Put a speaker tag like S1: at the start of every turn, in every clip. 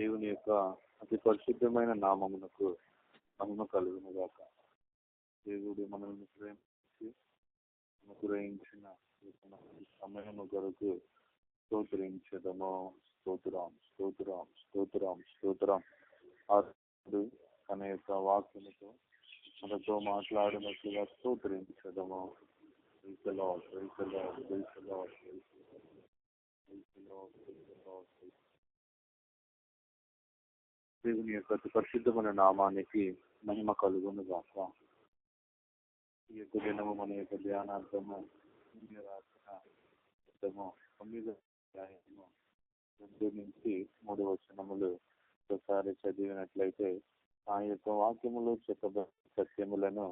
S1: దేవుని యొక్క అతి పరిశుద్ధమైన నామమునకు మహిమ కలుగును గాక. దేవుడు మనల్ని ప్రేమించి అనుగ్రహించిన సమయము కొరకు స్తోత్రించదము. స్తోత్రం స్తోత్రం స్తోత్రం స్తోత్రం. తన యొక్క వాక్యముతో మనతో మాట్లాడినట్లుగా స్తోత్రించదము. దేవుని యొక్క అతి పరిశుద్ధమైన నామానికి మహిమ కలుగును గాక. ఈ యొక్క దినము మన యొక్క ధ్యానార్థము రాసిన 9వ అధ్యాయము 2 నుంచి 3 వచనములు ఒకసారి చదివినట్లయితే ఆ యొక్క వాక్యములో చెప్పబడిన సత్యములను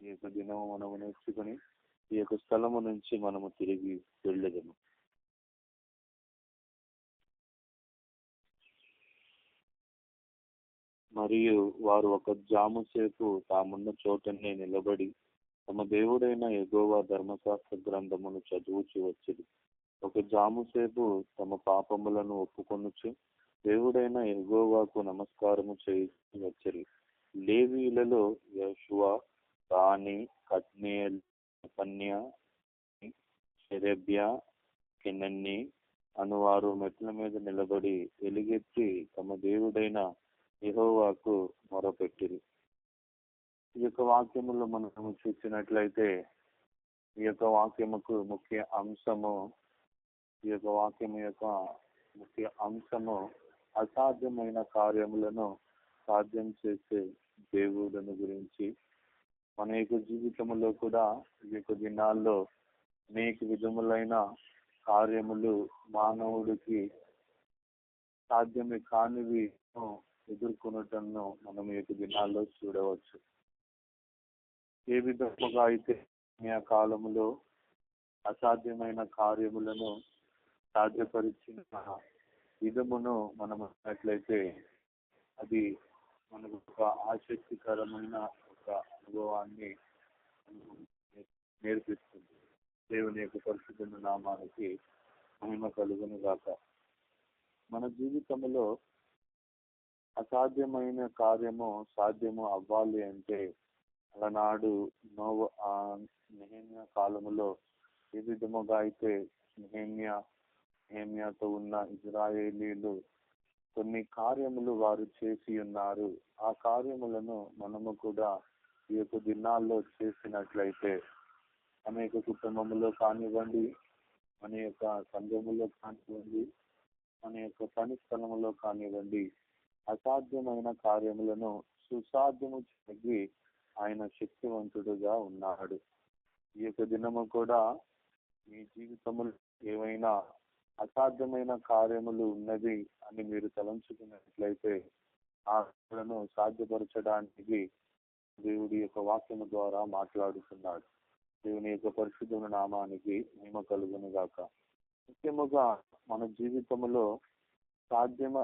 S1: ఈ యొక్క దినము మనము నేర్చుకుని ఈ యొక్క స్థలము నుంచి మనము తిరిగి వెళ్ళదము. మరియు వారు ఒక జాము సేపు తామున్న చోటనే నిలబడి తమ దేవుడైన యెహోవా ధర్మశాస్త్ర గ్రంథమును చదువుచు వచ్చింది. ఒక జాము సేపు తమ పాపములను ఒప్పుకొనుచు దేవుడైన యెహోవాకు నమస్కారము చేసి వచ్చిరి. లేవీయులలో యెషువ, బాని, కద్మీయేల్, పన్య, షెరెబ్యా, కెనన్ని అనువారు మెట్ల మీద నిలబడి ఎలుగెత్తి తమ దేవుడైన యెహోవాకు మొరపెట్టిరి. ఈ యొక్క వాక్యములో మనము చూసినట్లయితే ఈ యొక్క వాక్యముకు ముఖ్య అంశము అసాధ్యమైన కార్యములను సాధ్యం చేసే దేవుడును గురించి. మన యొక్క జీవితంలో కూడా ఈ యొక్క దినాల్లో అనేక విధములైన కార్యములు మానవుడికి సాధ్యమే కానివి ఎదుర్కొనటంను మనం ఈ యొక్క దినాల్లో చూడవచ్చు. ఏ విధముగా అయితే ఆ కాలములో అసాధ్యమైన కార్యములను సాధ్యపరిచిన విధమును మనం అన్నట్లయితే అది మనకు ఒక ఆసక్తికరమైన ఒక అనుభవాన్ని నేర్పిస్తుంది. దేవుని యొక్క పరిశుద్ధ నామానికి మహిమ కలుగును గాక. మన జీవితంలో అసాధ్యమైన కార్యము సాధ్యము అవ్వాలి అంటే అలనాడు నెహెమ్యా కాలములో ఏ విధముగా అయితే నెహెమ్యాతో ఉన్న ఇజ్రాయేలీలు కొన్ని కార్యములు వారు చేసి ఉన్నారు. ఆ కార్యములను మనము కూడా ఈ యొక్క దినాల్లో చేసినట్లయితే మన యొక్క కుటుంబంలో కానివ్వండి, మన యొక్క సంఘములో కానివ్వండి, మన యొక్క పని స్థలములో కానివ్వండి, అసాధ్యమైన కార్యములను సుసాధ్యము చేసి ఆయన శక్తివంతుడుగా ఉన్నాడు. ఈ యొక్క దినము కూడా మీ జీవితంలో ఏవైనా అసాధ్యమైన కార్యములు ఉన్నది అని మీరు తలంచుకున్నట్లయితే ఆలను సాధ్యపరచడానికి దేవుడి యొక్క వాక్యము ద్వారా మాట్లాడుతున్నాడు. దేవుని యొక్క పరిశుద్ధ నామానికి మహిమ కలుగును గాక. ముఖ్యముగా మన జీవితంలో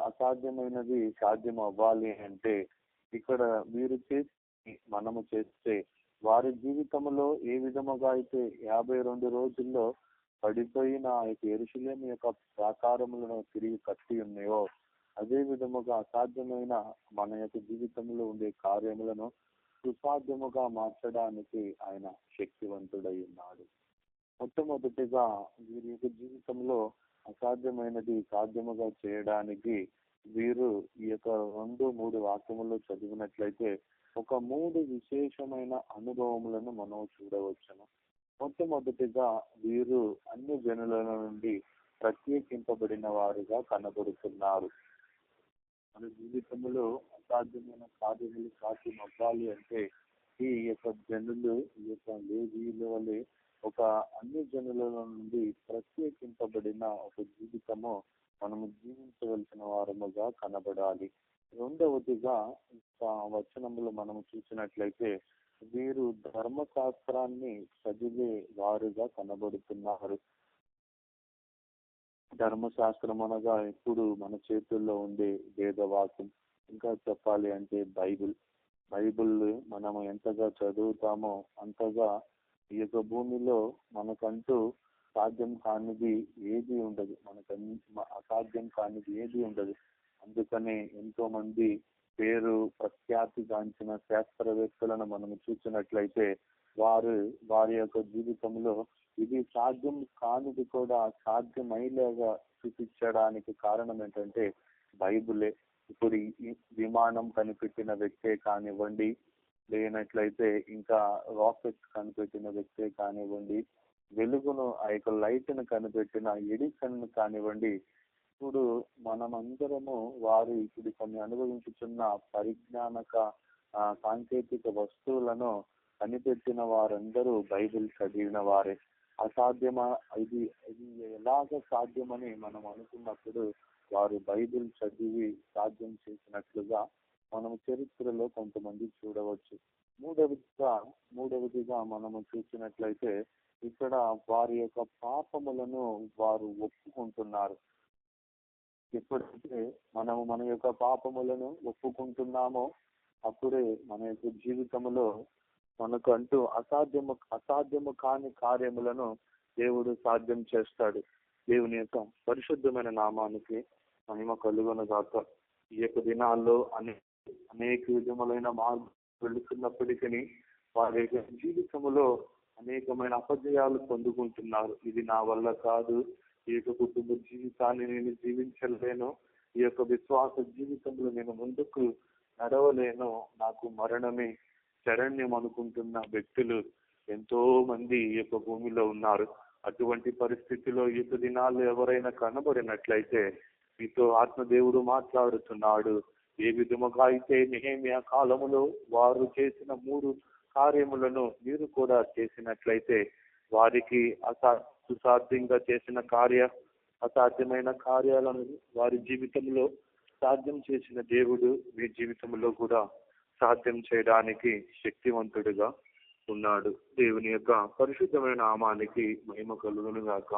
S1: అసాధ్యమైనది సాధ్యం అవ్వాలి అంటే ఇక్కడ మీరు చేసి మనము చేస్తే వారి జీవితంలో ఏ విధముగా అయితే 52 రోజుల్లో పడిపోయిన యెరూషలేము యొక్క ప్రాకారములను తిరిగి కట్టి ఉన్నాయో అదే విధముగా అసాధ్యమైన మన యొక్క జీవితంలో ఉండే కార్యములను సుసాధ్యముగా మార్చడానికి ఆయన శక్తివంతుడై ఉన్నాడు. మొట్టమొదటిగా వీరి యొక్క జీవితంలో అసాధ్యమైనది సాధ్యముగా చేయడానికి వీరు ఈ యొక్క 2-3 వాక్యముల్లో చదివినట్లయితే ఒక 3 విశేషమైన అనుభవములను మనం చూడవచ్చును. మొట్టమొదటిగా వీరు అన్ని జనుల నుండి ప్రత్యేకింపబడిన వారుగా కనబడుతున్నారు. మన జీవితంలో అసాధ్యమైన కార్యములు సాధ్యం అవ్వాలి అంటే ఈ యొక్క జనులు ఈ యొక్క లేవీయుల వలె ఒక అన్ని జనుల నుండి ప్రత్యేకింపబడిన ఒక జీవితము మనము జీవించవలసిన వారముగా కనబడాలి. రెండవదిగా వచనములు మనము చూసినట్లయితే వీరు ధర్మశాస్త్రాన్ని చదివే వారుగా కనబడుతున్నారు. ధర్మశాస్త్రం అనగా ఇప్పుడు మన చేతుల్లో ఉండే వేదవాక్యం, ఇంకా చెప్పాలి అంటే బైబిల్ మనము ఎంతగా చదువుతామో అంతగా ఈ యొక్క భూమిలో మనకంటూ సాధ్యం కానిది ఏది ఉండదు. అసాధ్యం కానిది ఏది ఉండదు. అందుకనే ఎంతో మంది పేరు ప్రఖ్యాతిగాంచిన శాస్త్రవేత్తలను మనం చూసినట్లయితే వారి యొక్క జీవితంలో ఇది సాధ్యం కానిది కూడా సాధ్యమయ్యేలాగా చూపించడానికి కారణం ఏంటంటే బైబులే. ఇప్పుడు ఈ విమానం కనిపెట్టిన వ్యక్తే కానివ్వండి, లేనట్లయితే ఇంకా రాకెట్స్ కనిపెట్టిన వ్యక్తే కానివ్వండి, వెలుగును ఆ యొక్క లైట్ ను కనిపెట్టిన ఎడిసన్ కానివ్వండి, ఇప్పుడు మనమందరము వారు ఇప్పుడు కొన్ని అనుభవించుతున్న పరిజ్ఞానక సాంకేతిక వస్తువులను కనిపెట్టిన వారందరూ బైబిల్ చదివిన వారే. అసాధ్యమా ఇది ఇది ఎలాగ సాధ్యమని మనం అనుకున్నప్పుడు వారు బైబిల్ చదివి సాధ్యం చేసినట్లుగా మనం చరిత్రలో కొంతమంది చూడవచ్చు. మూడవదిగా మనము చూసినట్లయితే ఇక్కడ వారి యొక్క పాపములను వారు ఒప్పుకుంటున్నారు. ఎప్పుడైతే మనము మన యొక్క పాపములను ఒప్పుకుంటున్నామో అప్పుడే మన యొక్క జీవితంలో మనకంటూ అసాధ్యము కాని కార్యములను దేవుడు సాధ్యం చేస్తాడు. దేవుని యొక్క పరిశుద్ధమైన నామానికి మహిమ కలుగును గాక. ఈ యొక్క దినాల్లో అనేక విధములైన మార్గం వెళుతున్నప్పటికీ వారి యొక్క జీవితంలో అనేకమైన అపజయాలు పొందుకుంటున్నారు. ఇది నా వల్ల కాదు, ఈ యొక్క కుటుంబ జీవితాన్ని నేను జీవించలేను, ఈ యొక్క విశ్వాస జీవితంలో నేను ముందుకు నడవలేను, నాకు మరణమే శరణ్యం అనుకుంటున్న వ్యక్తులు ఎంతో మంది ఈ యొక్క భూమిలో ఉన్నారు. అటువంటి పరిస్థితిలో ఈ యొక్క దినాల్లో ఎవరైనా కనబడినట్లయితే మీతో ఆత్మదేవుడు మాట్లాడుతున్నాడు. ఏ విధముగా అయితే నెహెమ్యా కాలములో వారు చేసిన 3 కార్యములను మీరు కూడా చేసినట్లయితే వారికి సుసాధ్యంగా చేసిన అసాధ్యమైన కార్యాలను వారి జీవితంలో సాధ్యం చేసిన దేవుడు మీ జీవితంలో కూడా సాధ్యం చేయడానికి శక్తివంతుడిగా ఉన్నాడు. దేవుని యొక్క పరిశుద్ధమైన నామానికి మహిమ కలుగును గాక.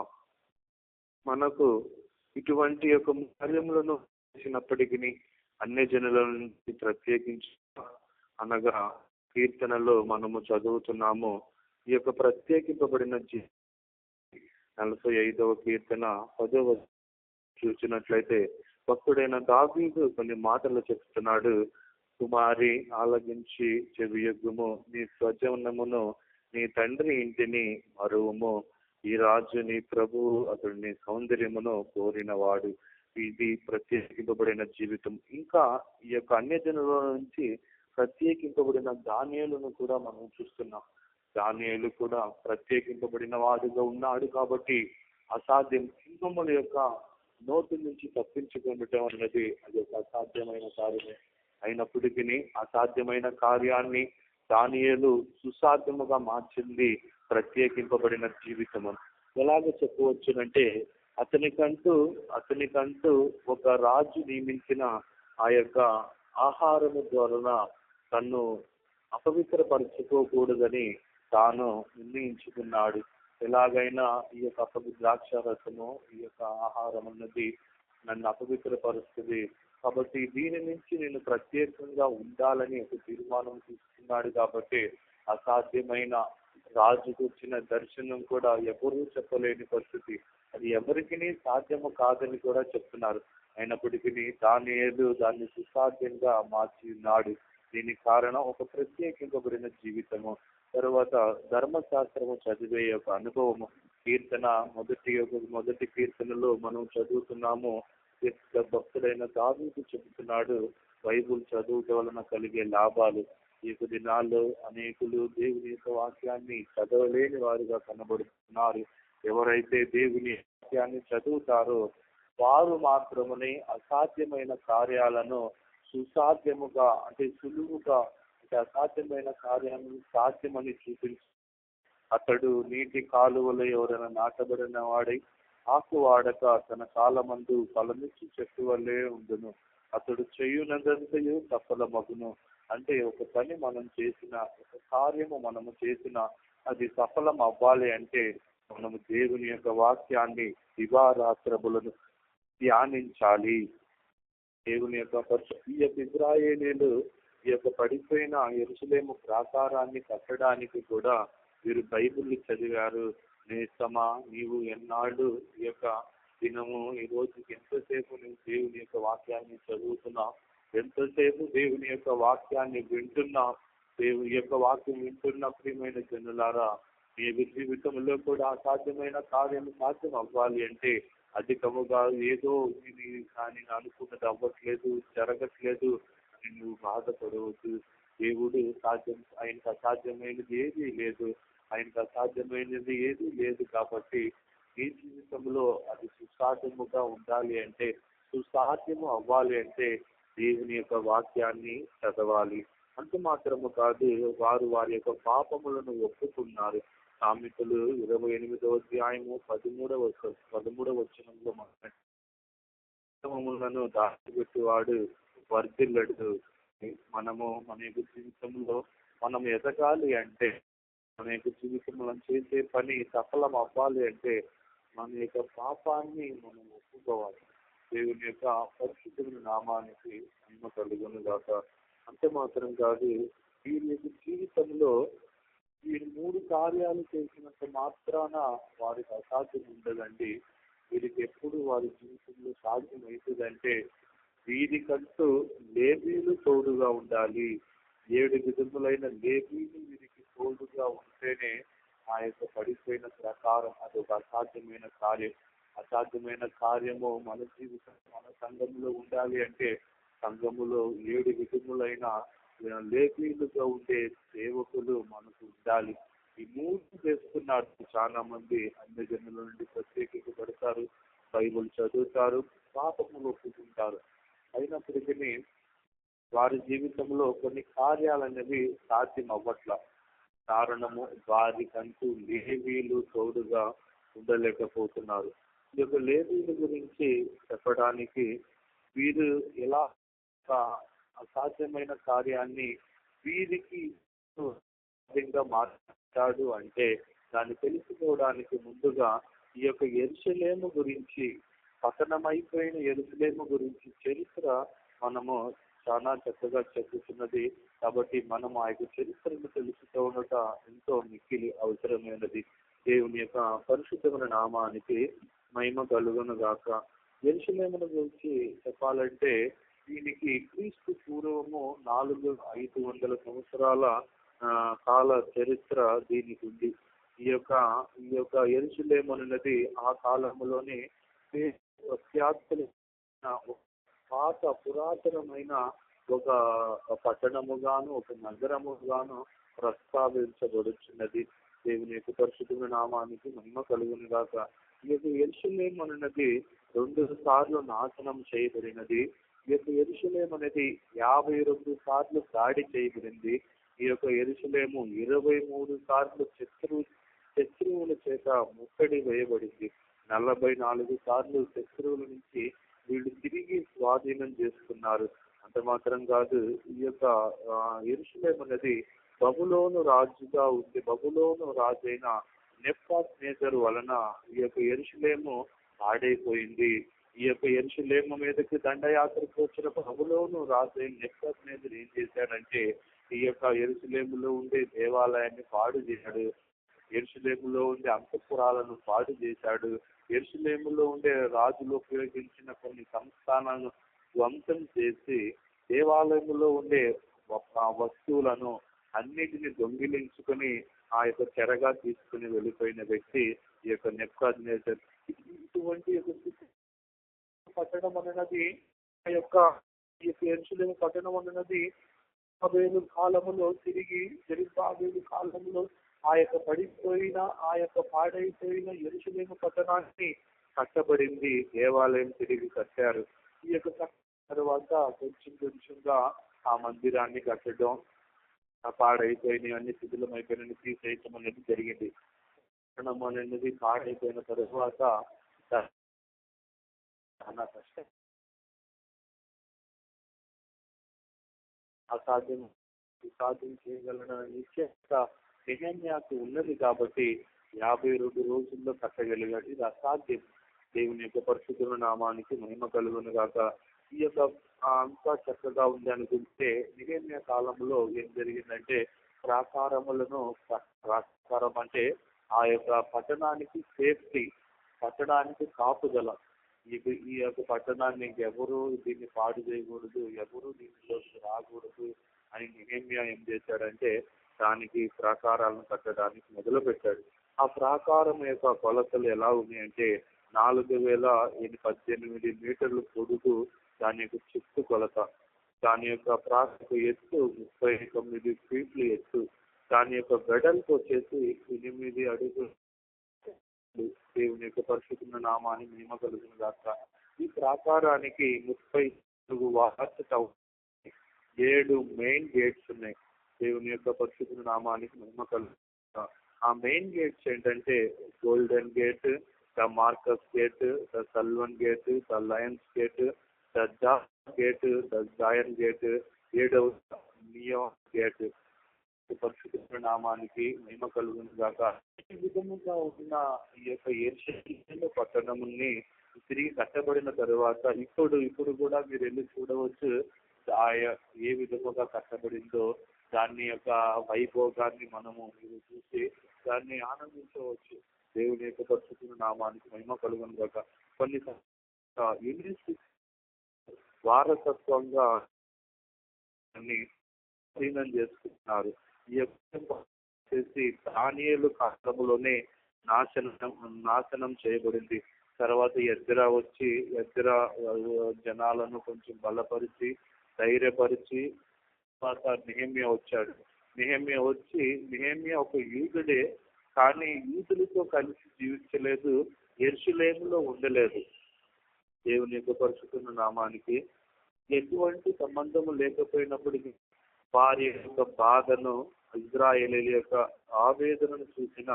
S1: మనకు ఇటువంటి యొక్క కార్యములను చేసినప్పటికీ అన్ని జనుల నుంచి ప్రత్యేకించి అనగా కీర్తనలో మనము చదువుతున్నాము. ఈ యొక్క ప్రత్యేకింపబడిన 45వ కీర్తన 10వ చూసినట్లయితే భక్తుడైన దావీదు కొన్ని మాటలు చెప్తున్నాడు. కుమారి ఆలకించి చెవియొగ్గుము, నీ స్వజనమును నీ తండ్రి ఇంటిని మరువుము. ఈ రాజు నీ ప్రభువు, అతడు నీ సౌందర్యమును కోరినవాడు. ఇది ప్రత్యేకింపబడిన జీవితం. ఇంకా ఈ యొక్క అన్యజనుల నుంచి ప్రత్యేకింపబడిన దానియేలును కూడా మనం చూస్తున్నాం. దానియేలు కూడా ప్రత్యేకింపబడిన వాడుగా ఉన్నాడు కాబట్టి అసాధ్యం సింహముల యొక్క నోటి నుంచి తప్పించుకుండటం అన్నది అది ఒక అసాధ్యమైన కార్యమే. అయినప్పటికీ అసాధ్యమైన కార్యాన్ని దానియేలు సుసాధ్యముగా మార్చింది ప్రత్యేకింపబడిన జీవితము. ఎలాగ చెప్పవచ్చునంటే అతనికంటూ ఒక రాజు నియమించిన ఆ యొక్క ఆహారము ద్వారా తన్ను అపవిత్రపరచుకోకూడదని తాను నిర్ణయించుకున్నాడు. ఎలాగైనా ఈ యొక్క ద్రాక్షారసము, ఈ యొక్క ఆహారం అన్నది నన్ను అపవిత్రపరుస్తుంది కాబట్టి దీని నుంచి నేను ప్రత్యేకంగా ఉండాలని ఒక తీర్మానం తీసుకున్నాడు. కాబట్టి అసాధ్యమైన రాజుకు వచ్చిన దర్శనం కూడా ఎవరూ చెప్పలేని పరిస్థితి, అది ఎవరికి సాధ్యము కాదని కూడా చెప్తున్నారు. అయినప్పటికీ దానియేలు దాన్ని సుసాధ్యంగా మార్చి ఉన్నాడు. దీనికి కారణం ఒక ప్రత్యేకింపబడిన జీవితము. తర్వాత ధర్మశాస్త్రము చదివే ఒక అనుభవము. కీర్తన మొదటి కీర్తనలో మనం చదువుతున్నాము. భక్తుడైన దావీదు చెబుతున్నాడు బైబుల్ చదువుట వలన కలిగే లాభాలు. ఈ దినాల్లో అనేకులు దేవుని యొక్క వాక్యాన్ని చదవలేని వారుగా కనబడుతున్నారు. ఎవరైతే దేవుని వాక్యాన్ని చదువుతారో వారు మాత్రమే అసాధ్యమైన కార్యాలను సుసాధ్యముగా సులువుగా అసాధ్యమైన కార్యాలను సాధ్యమని చూపించి అతడు నీటి కాలువలో ఎవరైనా నాటబడిన వాడై ఆకు వాడక తన కాలమందు ఫలమిచ్చి చెట్టు వల్లే ఉండును. అతడు చేయునదంతయు సఫలమగును. అంటే ఒక పని మనం చేసిన, ఒక కార్యము మనము చేసిన అది సఫలం అవ్వాలి అంటే మనము దేవుని యొక్క వాక్యాన్ని దివారాత్రములను ధ్యానించాలి. దేవుని యొక్క ఈ యొక్క ఇశ్రాయేలీయులు ఈ యొక్క పడిపోయిన యెరూషలేము ప్రాకారాన్ని కట్టడానికి కూడా వీరు బైబిల్ చదివారు. నేస్తమా, నీవు ఎన్నాడు ఈ యొక్క దినము ఈ రోజుకి ఎంతసేపు నువ్వు దేవుని యొక్క వాక్యాన్ని చదువుతున్నావు, ఎంతసేపు దేవుని యొక్క వాక్యాన్ని వింటున్నావు. దేవుని యొక్క వాక్యం వింటున్న ప్రియమైన జనులారా, మీ జీవితంలో కూడా అసాధ్యమైన కార్యం సాధ్యం అవ్వాలి అంటే అధికముగా ఏదో ఇది కానీ అనుకున్నది అవ్వట్లేదు, జరగట్లేదు అని నువ్వు బాధపడవద్దు. దేవుడు ఆయనకు అసాధ్యమైనది ఏదీ లేదు. ఆయనకు అసాధ్యమైనది ఏదీ లేదు. కాబట్టి ఈ జీవితంలో అది సుసాధ్యముగా ఉండాలి అంటే, సుసాధ్యము అవ్వాలి అంటే దేవుని యొక్క వాక్యాన్ని చదవాలి. అంత మాత్రము కాదు, వారు వారి యొక్క పాపములను ఒప్పుకున్నారు. సామెతలు 28వ అధ్యాయము 13వ వచనంలో మాత్రములను దాచిపెట్టువాడు వర్ధిల్లడు. మనము మన యొక్క జీవితంలో మనం ఎదగాలి అంటే, మన యొక్క జీవితంలో చేసే పని సఫలం అవ్వాలి అంటే మన యొక్క పాపాన్ని మనం ఒప్పుకోవాలి. దేవుని యొక్క పరిశుద్ధమైన నామానికి మహిమ కలుగును గాక. అంతే మాత్రం కాదు, వీరి యొక్క జీవితంలో వీరు 3 కార్యాలు చేసినంత మాత్రాన వారికి అసాధ్యం ఉండదండి. వీరికి ఎప్పుడు వారి జీవితంలో సాధ్యం అవుతుందంటే వీరికంటూ లేవీలు తోడుగా ఉండాలి. 7 విధములైన లేవీలు వీరికి తోడుగా ఉంటేనే ఆ యొక్క పడిపోయిన ప్రకారం అదొక అసాధ్యమైన కార్యం. అసాధ్యమైన కార్యము మన జీవితం మన సంఘములో ఉండాలి అంటే సంఘములో 7 విధములైన లేవీలుగా ఉండే సేవకులు మనకు ఉండాలి. ఈ 3 చేస్తున్నారు. చాలా మంది అన్ని జనుల నుండి ప్రత్యేకించబడతారు, బైబుల్ చదువుతారు, పాపములు ఒప్పుకుంటారు. అయినప్పటికీ వారి జీవితంలో కొన్ని కార్యాలనేవి సాధ్యం అవ్వట్ల. కారణము వారికంటూ లేవీలు తోడుగా ఉండలేకపోతున్నారు. ఈ యొక్క లేవీల గురించి చెప్పడానికి వీరు ఎలా అసాధ్యమైన కార్యాన్ని వీరికి మార్చాడు అంటే దాన్ని తెలుసుకోవడానికి ముందుగా ఈ యొక్క యెరూషలేము గురించి, పతనమైపోయిన యెరూషలేము గురించి చరిత్ర మనము చాలా చక్కగా చెప్పుతున్నది. కాబట్టి మనం ఆ యొక్క చరిత్రను తెలుసుకోవట ఎంతో మిక్కిలి అవసరమైనది. దేవుని యొక్క పరిశుద్ధమైన నామానికి మహిమ కలుగును గాక. యెరూషలేమును గురించి చెప్పాలంటే దీనికి క్రీస్తు పూర్వము 400-500 సంవత్సరాల కాల చరిత్ర దీనికి ఉంది. ఈ యొక్క యెరూషలేము అనేది ఆ కాలంలోనే పాత పురాతనమైన ఒక పట్టణముగాను ఒక నగరముగాను ప్రస్తావించబడుచున్నది. దేవుని యొక్క పరిశుద్ధమైన నామానికి మహిమ కలుగును గాక. ఈ యొక్క యెరూషలేము అనేది 2 సార్లు నాశనం చేయబడినది. ఈ యొక్క యెరూషలేము అనేది 52 సార్లు దాడి చేయబడింది. ఈ యొక్క యెరూషలేము 23 సార్లు శత్రువుల చేత ముట్టడి వేయబడింది. 44 సార్లు శత్రువుల నుంచి వీళ్ళు తిరిగి స్వాధీనం చేసుకున్నారు. అంత మాత్రం కాదు, ఈ యొక్క యెరూషలేము అనేది బబులోను రాజుగా ఉంది. బబులోను రాజైన నెబుకద్నెజరు వలన ఈ యొక్క యెరూషలేము పాడైపోయింది. ఈ యొక్క యెరూషలేము మీదకి దండయాత్రకు వచ్చిన బబులోను రాజైన నెబుకద్నెజరు ఏం చేశాడంటే ఈ యొక్క యెరూషలేములో ఉండే దేవాలయాన్ని పాడు చేశాడు. యెరూషలేములో ఉండే అంతఃపురాలను పాడు చేశాడు. యెరూషలేములో ఉండే రాజులు ఉపయోగించిన కొన్ని సంస్థానాలను ధ్వంసం చేసి దేవాలయంలో ఉండే వస్తువులను అన్నిటిని దొంగిలించుకొని ఆ యొక్క చెరగా తీసుకుని వెళ్ళిపోయిన వ్యక్తి ఈ యొక్క నెబుకద్నెజరు. ఇటువంటి పట్టణం అన్నది ఆ యొక్క యెరూషలేము పట్టణం అన్నది జెరుబ్బాబెలు కాలంలో జెరుబ్బాబెలు కాలంలో ఆ యొక్క పడిపోయిన ఆ యొక్క పాడైపోయిన యెరూషలేము పట్టణాన్ని కట్టబడింది. దేవాలయం తిరిగి కట్టారు. ఈ యొక్క తర్వాత కొంచెంగా ఆ మందిరాన్ని కట్టడం, పాడైపోయిన అన్ని శిథిలమైపోయిన తీసేయటం అనేది జరిగింది. పట్టణం అనేది పాడైపోయిన తర్వాత చాలా కష్టం, సాధ్యం చేయగలన నిశ్చయత నెహెమ్యాకు ఉన్నది. కాబట్టి 52 రోజుల్లో కట్టగలిగాడు. ఇది అసాధ్యం. దేవుని యొక్క పరిశుద్ధ నామానికి మహిమ కలుగును గాక. ఈ యొక్క అంతా చక్కగా ఉంది అనుకుంటే నెహెమ్యా కాలంలో ఏం జరిగిందంటే ప్రాకారం అంటే ఆ యొక్క పట్టణానికి సేఫ్టీ, పట్టణానికి కాపుదల, ఈ యొక్క పట్టణాన్ని ఎవరు దీన్ని పాడు చేయకూడదు, ఎవరు దీనిలోకి రాకూడదు అని నెహెమ్యా ఏం చేశాడంటే దానికి ప్రాకారాలను కట్టడానికి మొదలు పెట్టాడు. ఆ ప్రాకారం యొక్క కొలతలు ఎలా ఉన్నాయంటే 4018 మీటర్లు పొడుగు దాని యొక్క చుట్టూ కొలత, దాని యొక్క ప్రాక ఎత్తు 39 ఫీట్లు ఎత్తు, దాని యొక్క వెడల్పు వచ్చేసి 8 అడుగులు. దేవుని యొక్క పరిశుద్ధ నామాన్ని మహిమ కలుగును గాక. ఈ ప్రాకారానికి 34 వాచ్ టవర్స్, 7 మెయిన్ గేట్స్ ఉన్నాయి. దేవుని యొక్క పరిశుద్ధ నామానికి మహిమ కలుగును గాక. ఆ మెయిన్ గేట్స్ ఏంటంటే golden gate, the Marcus gate, the Silwan gate, the Lions gate, the John gate, the Zion gate, 7వ నియోన్ గేట్. పరిశుద్ధ నామానికి మహిమ కలుగును గాక. ఈ విధముగా ఉన్న ఈ యొక్క యెరూషలేము పట్టణముని తిరిగి కట్టబడిన తరువాత ఇప్పుడు కూడా మీరు వెళ్ళి చూడవచ్చు ఏ విధముగా కట్టబడిందో. దాని యొక్క వైభోగాన్ని మనము మీరు చూసి దాన్ని ఆనందించవచ్చు. దేవుని యొక్క పరిశుద్ధ నామానికి మహిమ కలుగును గాక. కొన్ని యూనివర్సిటీ వారసత్వంగా అన్ని చేసుకుంటున్నారు. ఈ యొక్క చేసి దానియేలు కాలంలోనే నాశనం చేయబడింది. తర్వాత ఎజ్రా వచ్చి జనాలను కొంచెం బలపరిచి ధైర్యపరిచి తర్వాత నెహెమ్యా వచ్చాడు. నెహెమ్యా ఒక యూదుడే, కానీ యూదులతో కలిసి జీవించలేదు, యెరూషలేములో ఉండలేదు. దేవుని యొక్క పరిశుద్ధ నామానికి ఎటువంటి సంబంధము లేకపోయినప్పటికీ వారి యొక్క బాధను, ఇశ్రాయేలీయుల యొక్క ఆవేదనను చూసిన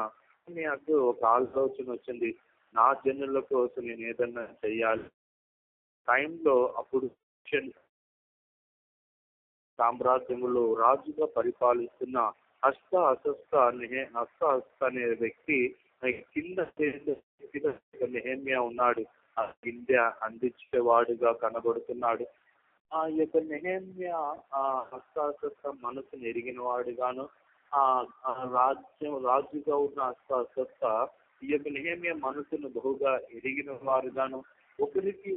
S1: నెహెమ్యాకు ఒక ఆలోచన వచ్చింది. నా జనుల కోసం నేను ఏదన్నా చెయ్యాలి. టైంలో అప్పుడు సామ్రాజ్యములో రాజుగా పరిపాలిస్తున్న హస్త అనే వ్యక్తి కింద నెహెమ్యా ఉన్నాడు. ఆ కింద అందించేవాడుగా కనబడుతున్నాడు. ఆ యొక్క నెహెమ్యా హస్త మనసును ఎరిగిన వాడుగాను, రాజుగా ఉన్న హస్త ఈ యొక్క నెహెమ్యా మనసును బహుగా ఎరిగిన వారుగాను, ఒకరికి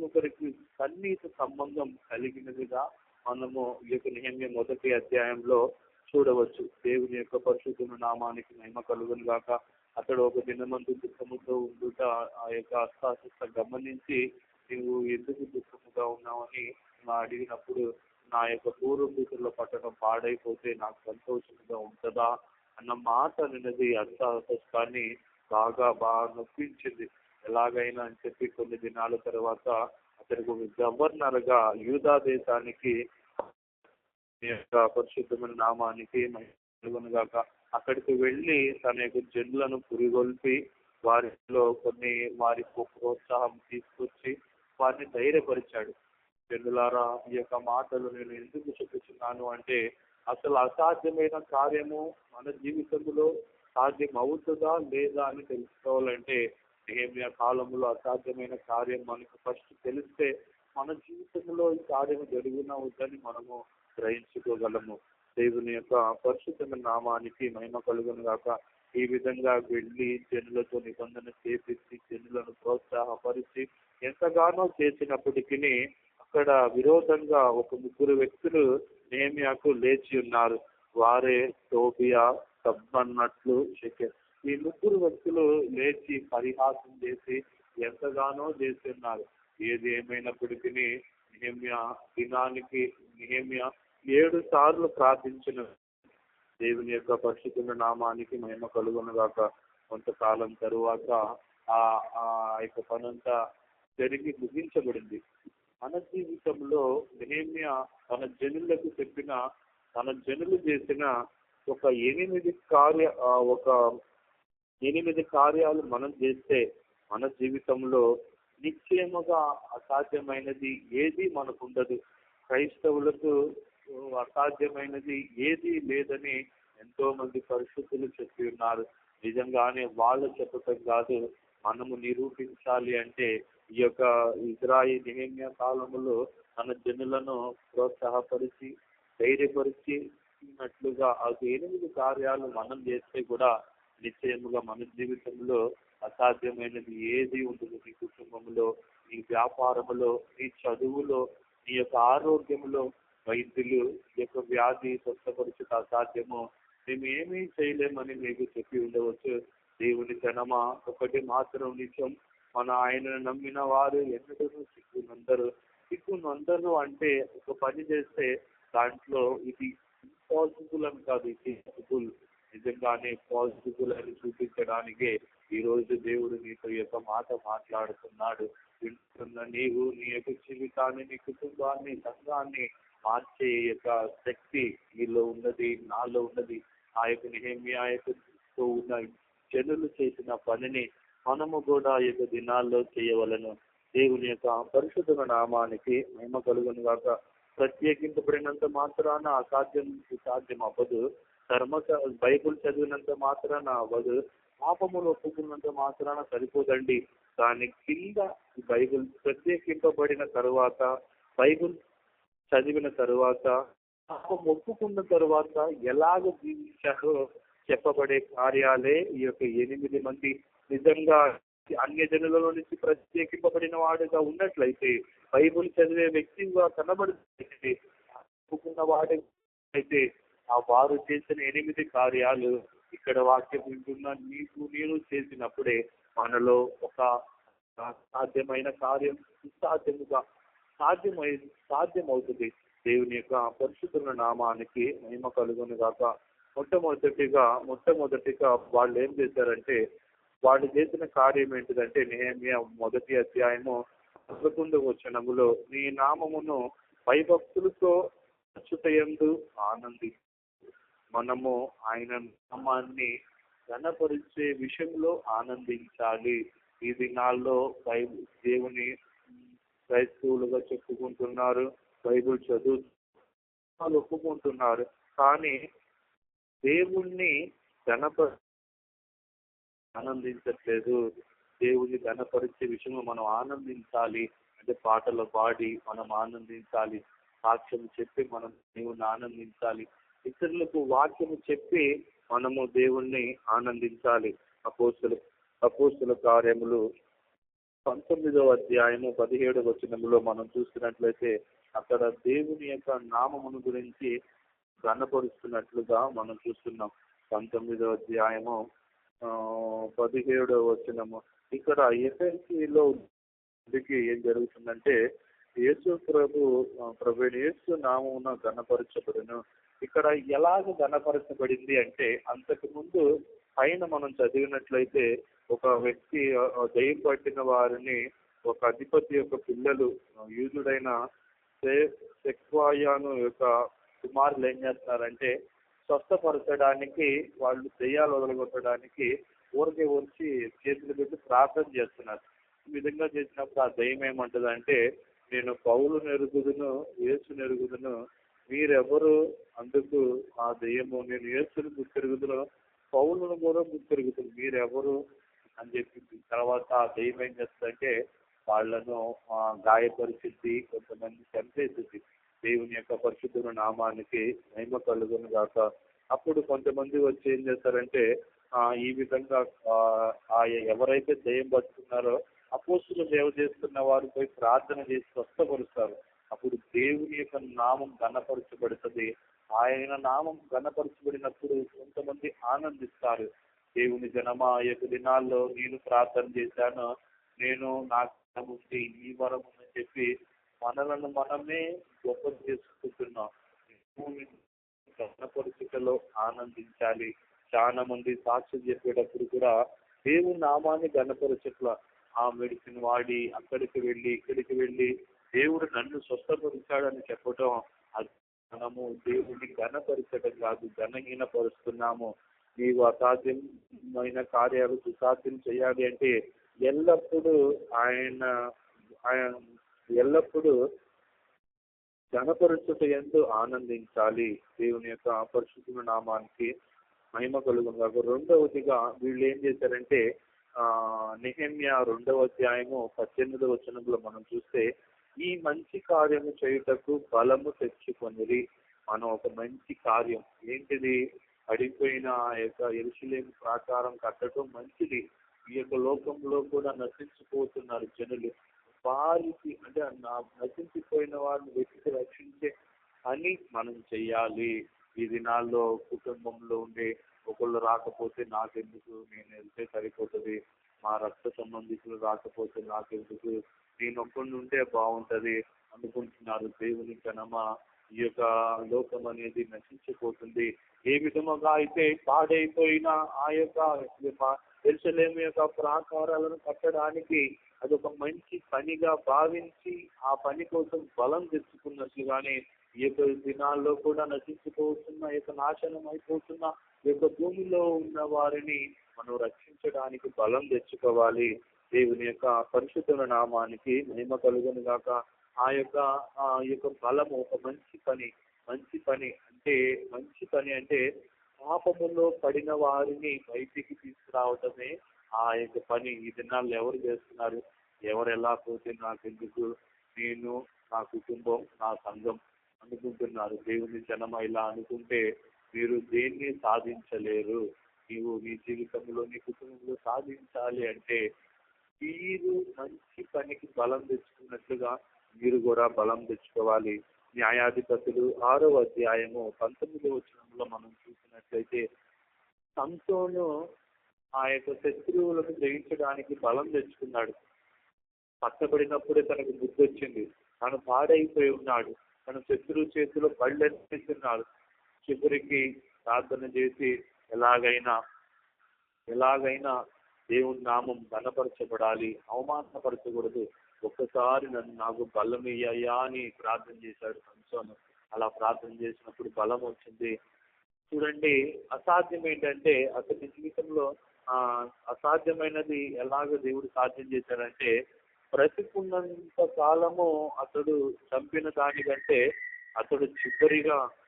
S1: సన్నిహిత సంబంధం కలిగినదిగా మనము ఈ యొక్క నెహెమ్యా 1వ అధ్యాయంలో చూడవచ్చు. దేవుని యొక్క పరిశుద్ధ నామానికి మహిమ కలుగును గాక. అతడు ఒక దినమందు దుఃఖముతో ఉండుట ఆ యొక్క హస్త గమనించి నువ్వు ఎందుకు దుఃఖముగా ఉన్నావని అడిగినప్పుడు, నా యొక్క పూర్వీకుల పట్టణం పాడైపోతే నాకు సంతోషంగా ఉంటుందా అన్న మాట నిన్నది హస్తాన్ని బాగా నొప్పించింది. ఎలాగైనా అని చెప్పి కొన్ని దినాల తర్వాత అతనికి గవర్నర్ గా యూదా దేశానికి పరిశుద్ధమైన నామానికి గాక అక్కడికి వెళ్ళి తన యొక్క జనులను పురిగొల్పి వారికి ప్రోత్సాహం తీసుకొచ్చి వారిని ధైర్యపరిచాడు. జనులారా, ఈ యొక్క మాటలు నేను ఎందుకు చెప్పుచున్నాను అంటే, అసలు అసాధ్యమైన కార్యము మన జీవితంలో సాధ్యం అవుతుందా లేదా అని తెలుసుకోవాలంటే నెహెమ్యా కాలంలో అసాధ్యమైన కార్యం మనకు ఫస్ట్ తెలిస్తే మన జీవితంలో ఈ కార్యం జరుగునవుద్దని మనము గ్రహించుకోగలము. దేవుని యొక్క పరిశుద్ధమైన నామానికి మహిమ కలుగును గాక. ఈ విధంగా వెళ్ళి జనులతో నిబంధన చేపించి జనులను ప్రోత్సాహపరిచి ఎంతగానో చేసినప్పటికీ అక్కడ విరోధంగా ఒక 3 వ్యక్తులు నెహెమ్యాకు లేచి ఉన్నారు. వారే టోబియా, సబ్బన్నట్లు షెకెం. ఈ 3 వ్యక్తులు లేచి పరిహాసం చేసి ఎంతగానో చేసి ఉన్నారు. ఏది ఏమైనప్పటికీ నెహెమ్యా 7 సార్లు ప్రార్థించిన దేవుని యొక్క పరిశుద్ధ నామానికి మహిమ కలుగునుగాక. కొంతకాలం తరువాత ఆ యొక్క పనంతా జరిగి ముగించబడింది. మన జీవితంలో నెహెమ్యా తన జనులు చేసిన ఒక 8 కార్యాలు మనం చేస్తే మన జీవితంలో నిశ్చయముగా అసాధ్యమైనది ఏది మనకు ఉండదు. క్రైస్తవులకు అసాధ్యమైనది ఏది లేదని ఎంతో మంది పరిశుద్ధులు చెప్పి ఉన్నారు. నిజంగానే వాళ్ళు చెప్పటం కాదు, మనము నిరూపించాలి. అంటే ఈ యొక్క నెహెమ్యా కాలంలో మన జనులను ప్రోత్సాహపరిచి ధైర్యపరిచినట్లుగా ఆ 8 కార్యాలు మనం చేస్తే కూడా నిశ్చయముగా మన జీవితంలో అసాధ్యమైనది ఏది ఉండదు. నీ కుటుంబంలో, నీ వ్యాపారంలో, నీ చదువులో, నీ యొక్క ఆరోగ్యంలో. వైద్యులు ఈ యొక్క వ్యాధి స్వస్థపరచుట అసాధ్యము, మేము ఏమీ చేయలేమని మీకు చెప్పి ఉండవచ్చు. దేవుని జనమా, ఒకటి మాత్రం నిత్యం, మన ఆయనను నమ్మిన వారు ఎన్నడూ సిగ్గునందరు అంటే ఒక పని చేస్తే దాంట్లో ఇది ఇంపాసిబుల్ అని కాదు, ఇది పాసిబుల్. నిజంగానే పాసిబుల్ అని చూపించడానికే ఈ రోజు దేవుడు నీతో యొక్క మాట మాట్లాడుతున్నాడు. వింటున్న నీవు నీ యొక్క జీవితాన్ని, నీ కుటుంబాన్ని, సంఘాన్ని మార్చే యొక్క శక్తి నీలో ఉన్నది, నాలో ఉన్నది. ఆ యొక్క నెహెమ్యా యొక్క ఉన్న జనులు చేసిన పనిని మనము కూడా ఈ యొక్క దినాల్లో చేయవలను. దేవుని యొక్క పరిశుద్ధ నామానికి మహిమ కలుగును గాక. ప్రత్యేకించబడినంత మాత్రాన సాధ్యం అవ్వదు. బైబుల్ చదివినంత మాత్రాన అవ్వదు. పాపములు ఒప్పుకున్నంత మాత్రాన సరిపోదండి. దాని కింద బైబుల్ ప్రత్యేకింపబడిన తరువాత, బైబుల్ చదివిన తరువాత, పాపం ఒప్పుకున్న తరువాత ఎలాగ జీవించారో చెప్పబడే కార్యాలే ఈ యొక్క 8 మంది. నిజంగా అన్య జనులలో నుంచి ప్రత్యేకింపబడిన వాడుగా ఉన్నట్లయితే, బైబుల్ చదివే వ్యక్తిగా కనబడితే, ఒప్పుకున్న వాడు అయితే, ఆ వారు చేసిన 8 కార్యాలు ఇక్కడ వాక్యం వింటున్న నీకు నేను చేసినప్పుడే మనలో ఒక సాధ్యమైన కార్యం సాధ్యమవుతుంది. దేవుని యొక్క పరిశుద్ధ నామానికి మహిమ కలుగును గాక. మొట్టమొదటిగా వాళ్ళు ఏం చేశారంటే, వాళ్ళు చేసిన కార్యం ఏంటిదంటే, నెహెమ్యా 1వ అధ్యాయము 11వ వచనములో, నీ నామమును భయభక్తులతో అచ్యుతయందు ఆనంది. మనము ఆయన నామాన్ని ఘనపరిచే విషయంలో ఆనందించాలి. ఈ దినాల్లో దేవుని క్రైస్తవులుగా చెప్పుకుంటున్నారు, బైబుల్ చదువు ఒప్పుకుంటున్నారు. కానీ దేవుణ్ణి ఆనందించట్లేదు. దేవుని ఘనపరిచే విషయంలో మనం ఆనందించాలి. అంటే పాటలు పాడి మనం ఆనందించాలి, సాక్ష్యం చెప్పి మనం దేవుణ్ణి ఆనందించాలి, ఇతరులకు వాక్యము చెప్పి మనము దేవుణ్ణి ఆనందించాలి. అపోస్తుల కార్యములు 19వ అధ్యాయము 17వ వచనములో మనం చూసినట్లయితే, అక్కడ దేవుని యొక్క నామమును గురించి ఘనపరుస్తున్నట్లుగా మనం చూస్తున్నాం. 19వ అధ్యాయము 17వ వచనము. ఇక్కడ ఎఫెసీలో ఏం జరుగుతుందంటే, యేసు ప్రభు యేసు నామమున ఘనపరచబడును. ఇక్కడ ఎలాగ ఘనపరచబడింది అంటే, అంతకు ముందు పైన మనం చదివినట్లయితే, ఒక వ్యక్తి దయ్యం పట్టిన వారిని ఒక అధిపతి యొక్క పిల్లలు, యూదుడైన సెక్వాయాను యొక్క కుమారులు ఏం చేస్తున్నారంటే, స్వస్థపరచడానికి, వాళ్ళు దెయ్యాలు వదలగొట్టడానికి ఊరికే వచ్చి చేతులు పెట్టి ప్రార్థన చేస్తున్నారు. ఈ విధంగా చేసినప్పుడు ఆ దయ్యం ఏమంటదంటే, నేను పౌలును ఎరుగుదును, యేసును ఎరుగుదును, మీరెవరు? అందుకు ఆ దెయ్యము, నేను యేసును గుర్తెరుగుదును, పౌలును కూడా గుర్తెరుగుతుంది, మీరెవరు అని చెప్పి. తర్వాత ఆ దెయ్యం ఏం చేస్తుందంటే, వాళ్లను గాయపరిచింది, కొంతమంది చంపేసింది. దేవుని యొక్క పరిశుద్ధ నామానికి మహిమ కలుగును గాక. అప్పుడు కొంతమంది వచ్చి ఏం చేస్తారంటే, ఈ విధంగా ఎవరైతే దెయ్యం పట్టుకున్నారో అపోస్తులు సేవ చేస్తున్న వారు పోయి ప్రార్థన చేసి స్వస్థపరుస్తారు. అప్పుడు దేవుని యొక్క నామం ఘనపరచబడుతుంది. ఆయన నామం ఘనపరచబడినప్పుడు కొంతమంది ఆనందిస్తారు. దేవుని జనమా, ఈ యొక్క దినాల్లో నేను ప్రార్థన చేశాను, నేను నాకు ఉంది, ఈ వరం ఉందని చెప్పి మనలను మనమే గొప్ప చేసుకుంటున్నాం. ఘనపరచుటలో ఆనందించాలి. చాలా మంది సాక్ష్యం చెప్పేటప్పుడు కూడా దేవుని నామాన్ని ఘనపరచట్ల, ఆ మెడిసిన్ వాడి అక్కడికి వెళ్ళి ఇక్కడికి వెళ్ళి దేవుడు నన్ను స్వస్థపరిచాడని చెప్పటం, అది మనము దేవుడిని ఘనపరచడం కాదు, ఘనహీనపరుస్తున్నాము. నీవు అసాధ్యమైన కార్యాలు సుసాధ్యం చేయాలి అంటే ఎల్లప్పుడూ ఎల్లప్పుడూ ఘనపరుచుట యందు ఆనందించాలి. దేవుని యొక్క పరిశుద్ధ నామానికి మహిమ కలుగును గాక. రెండవదిగా వీళ్ళు ఏం చేశారంటే, నెహెమ్యా 2వ అధ్యాయము 18వ వచనంలో మనం చూస్తే, ఈ మంచి కార్యము చేయుటకు బలము తెచ్చుకొనిరి. మనం ఒక మంచి కార్యం ఏంటిది? పడిపోయిన యొక్క యెరూషలేము ప్రాకారం కట్టడం మంచిది. ఈ యొక్క లోకంలో కూడా నశించిపోతున్నారు జనులు. వారికి అంటే నశించిపోయిన వారిని వెతికి రక్షించే అని మనం చెయ్యాలి. ఈ దినాల్లో కుటుంబంలో ఉండే ఒకళ్ళు రాకపోతే నాకెందుకు, నేను వెళ్తే సరిపోతుంది, మా రక్త సంబంధికులు రాకపోతే నాకెందుకు, నేను ఒక్కడిని ఉంటే బాగుంటది అనుకుంటున్నారు. దేవుని ఘనమా, ఈ యొక్క లోకం అనేది నశించిపోతుంది. ఏ విధముగా అయితే పాడైపోయిన ఆ యొక్క యెరూషలేము యొక్క ప్రాకారాలను కట్టడానికి అదొక మంచి పనిగా భావించి ఆ పని కోసం బలం తెచ్చుకున్నట్లుగానే ఈ యొక్క దినాల్లో కూడా నశించిపోతున్న, ఈ యొక్క నాశనం అయిపోతున్న ఈ యొక్క భూమిలో ఉన్న వారిని మనం రక్షించడానికి బలం తెచ్చుకోవాలి. దేవుని యొక్క పరిశుద్ధ నామానికి మహిమ కలుగును గాక. ఆ యొక్క బలము ఒక మంచి పని అంటే పాపములో పడిన వారిని బయటికి తీసుకురావటమే ఆ యొక్క పని. ఈ దినాల్లో ఎవరు చేస్తున్నారు? ఎవరు ఎలా పోతే నాకెందుకు, నేను, నా కుటుంబం, నా సంఘం అనుకుంటున్నారు. దేవుని జనమ ఇలా అనుకుంటే మీరు దేన్ని సాధించలేరు. నీవు నీ జీవితంలో, నీ కుటుంబంలో సాధించాలి అంటే మీరు మంచి పనికి బలం తెచ్చుకున్నట్లుగా మీరు కూడా బలం తెచ్చుకోవాలి. న్యాయాధిపతులు 6వ అధ్యాయము 19వ వచనంలో మనం చూసినట్లయితే సంసోను ఆ యొక్క శత్రువులను జయించడానికి బలం తెచ్చుకున్నాడు. పట్టబడినప్పుడే తనకు బుద్ధి వచ్చింది. తను పాడైపోయి ఉన్నాడు. తన శత్రువు చేతిలో పళ్ళెత్తిస్తున్నాడు. చివరికి ప్రార్థన చేసి ఎలాగైనా దేవుని నామం ఘనపరచబడాలి, అవమానపరచకూడదు, ఒక్కసారి నాకు బలం ఇయ్యా అని ప్రార్థన చేశాడు సంసోను. అలా ప్రార్థన చేసినప్పుడు బలం వచ్చింది. చూడండి, అసాధ్యం ఏంటంటే అతని జీవితంలో అసాధ్యమైనది ఎలాగ దేవుడు సాధ్యం చేశాడంటే, బ్రతికున్నంత కాలము అతడు చంపిన దానికంటే అతడు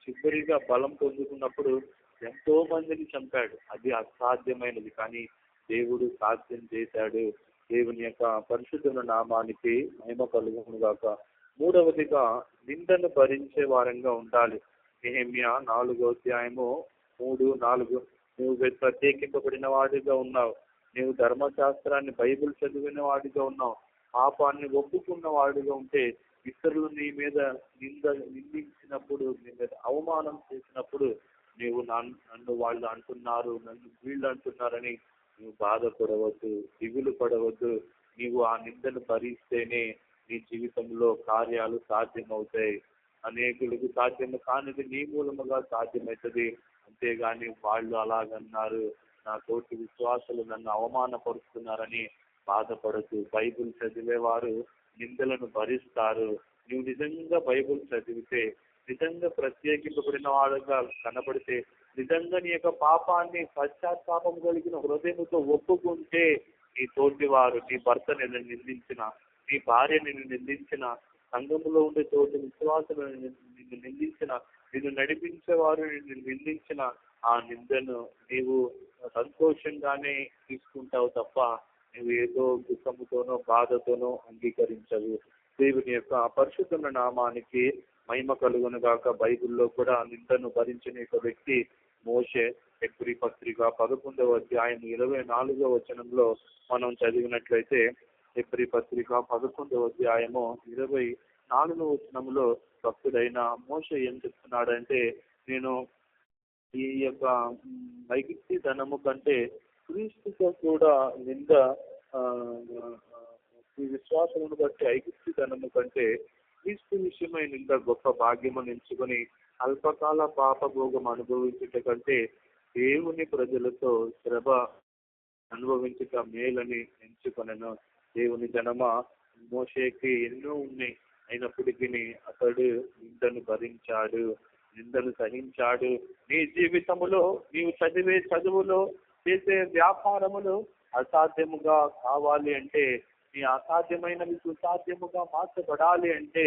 S1: చివరిగా బలం పొందుకున్నప్పుడు ఎంతో మందిని చంపాడు. అది అసాధ్యమైనది, కానీ దేవుడు సాధ్యం చేశాడు. దేవుని యొక్క పరిశుద్ధ నామానికి మహిమ కలుగును గాక. మూడవదిగా నిందను భరించే వారంగా ఉండాలి. నెహెమ్యా 4వ అధ్యాయము 3, 4. నువ్వు ప్రత్యేకింపబడిన వాడిగా ఉన్నావు. నువ్వు ధర్మశాస్త్రాన్ని, బైబిల్ చదివిన వాడిగా ఉన్నావు. పాపాన్ని ఒప్పుకున్న వాడిగా ఉంటే ఇతరులు నీ మీద నిందించినప్పుడు, నీ మీద అవమానం చేసినప్పుడు నీవు నన్ను వాళ్ళు అంటున్నారు, నన్ను వీళ్ళు అంటున్నారని నువ్వు బాధపడవద్దు, దిగులు పడవద్దు. నీవు ఆ నిందను భరిస్తేనే నీ జీవితంలో కార్యాలు సాధ్యమవుతాయి. అనేకులకు సాధ్యం కానిది నీ మూలముగా సాధ్యమవుతుంది. అంతేగాని వాళ్ళు అలాగన్నారు, నా తోటి విశ్వాసులు నన్ను అవమానపరుస్తున్నారని బాధపడద్దు. బైబిల్ చదివేవారు నిందలను భరిస్తారు. నువ్వు నిజంగా బైబిల్ చదివితే, నిజంగా ప్రత్యేకింపబడిన వాడుగా కనబడితే, నిజంగా నీ యొక్క పాపాన్ని పశ్చాత్తాపం కలిగిన హృదయంతో ఒప్పుకుంటే, నీ తోటి వారు, నీ భర్తని నిందించిన, నీ భార్యని నిందించిన, సంఘంలో ఉండే తోటి విశ్వాసులను నిన్ను నిందించిన, నిన్ను నడిపించేవారు నిన్ను నిందించిన ఆ నిందను నీవు సంతోషంగానే తీసుకుంటావు తప్ప నువ్వు ఏదో దుఃఖముతోనో బాధతోనో అంగీకరించవు. దేవుని యొక్క పరిశుద్ధ నామానికి మహిమ కలుగును గాక. బైబిల్లో కూడా నిందను భరించిన ఒక వ్యక్తి మోషే. హెబ్రీ పత్రిక 11వ అధ్యాయం 24వ వచనంలో మనం చదివినట్లయితే, హెబ్రీ పత్రిక 11వ అధ్యాయము 24వ వచనంలో భక్తుడైన మోషే ఏం చెప్తున్నాడంటే, నేను ఈ యొక్క ఐగుప్తీ ధనము కంటే క్రీస్తుతో కూడా నింద, ఈ విశ్వాసమును బట్టి ఐగుప్తీ ధనము కంటే క్రీస్తు విషయమై నింద గొప్ప భాగ్యమును ఎంచుకొని అల్పకాల పాపభోగం అనుభవించుట కంటే దేవుని ప్రజలతో శ్రమ అనుభవించుట మేలని ఎంచుకొనెను. దేవుని జనమ, మోషేకి ఎన్నో ఉన్నాయి, అయినప్పటికీ అతడు నిందను భరించాడు, నిందను సహించాడు. నీ జీవితములో నీవు చదివే చదువులో, చేసే వ్యాపారములు అసాధ్యముగా కావాలి అంటే, నీ అసాధ్యమైనవి సుసాధ్యముగా మార్చబడాలి అంటే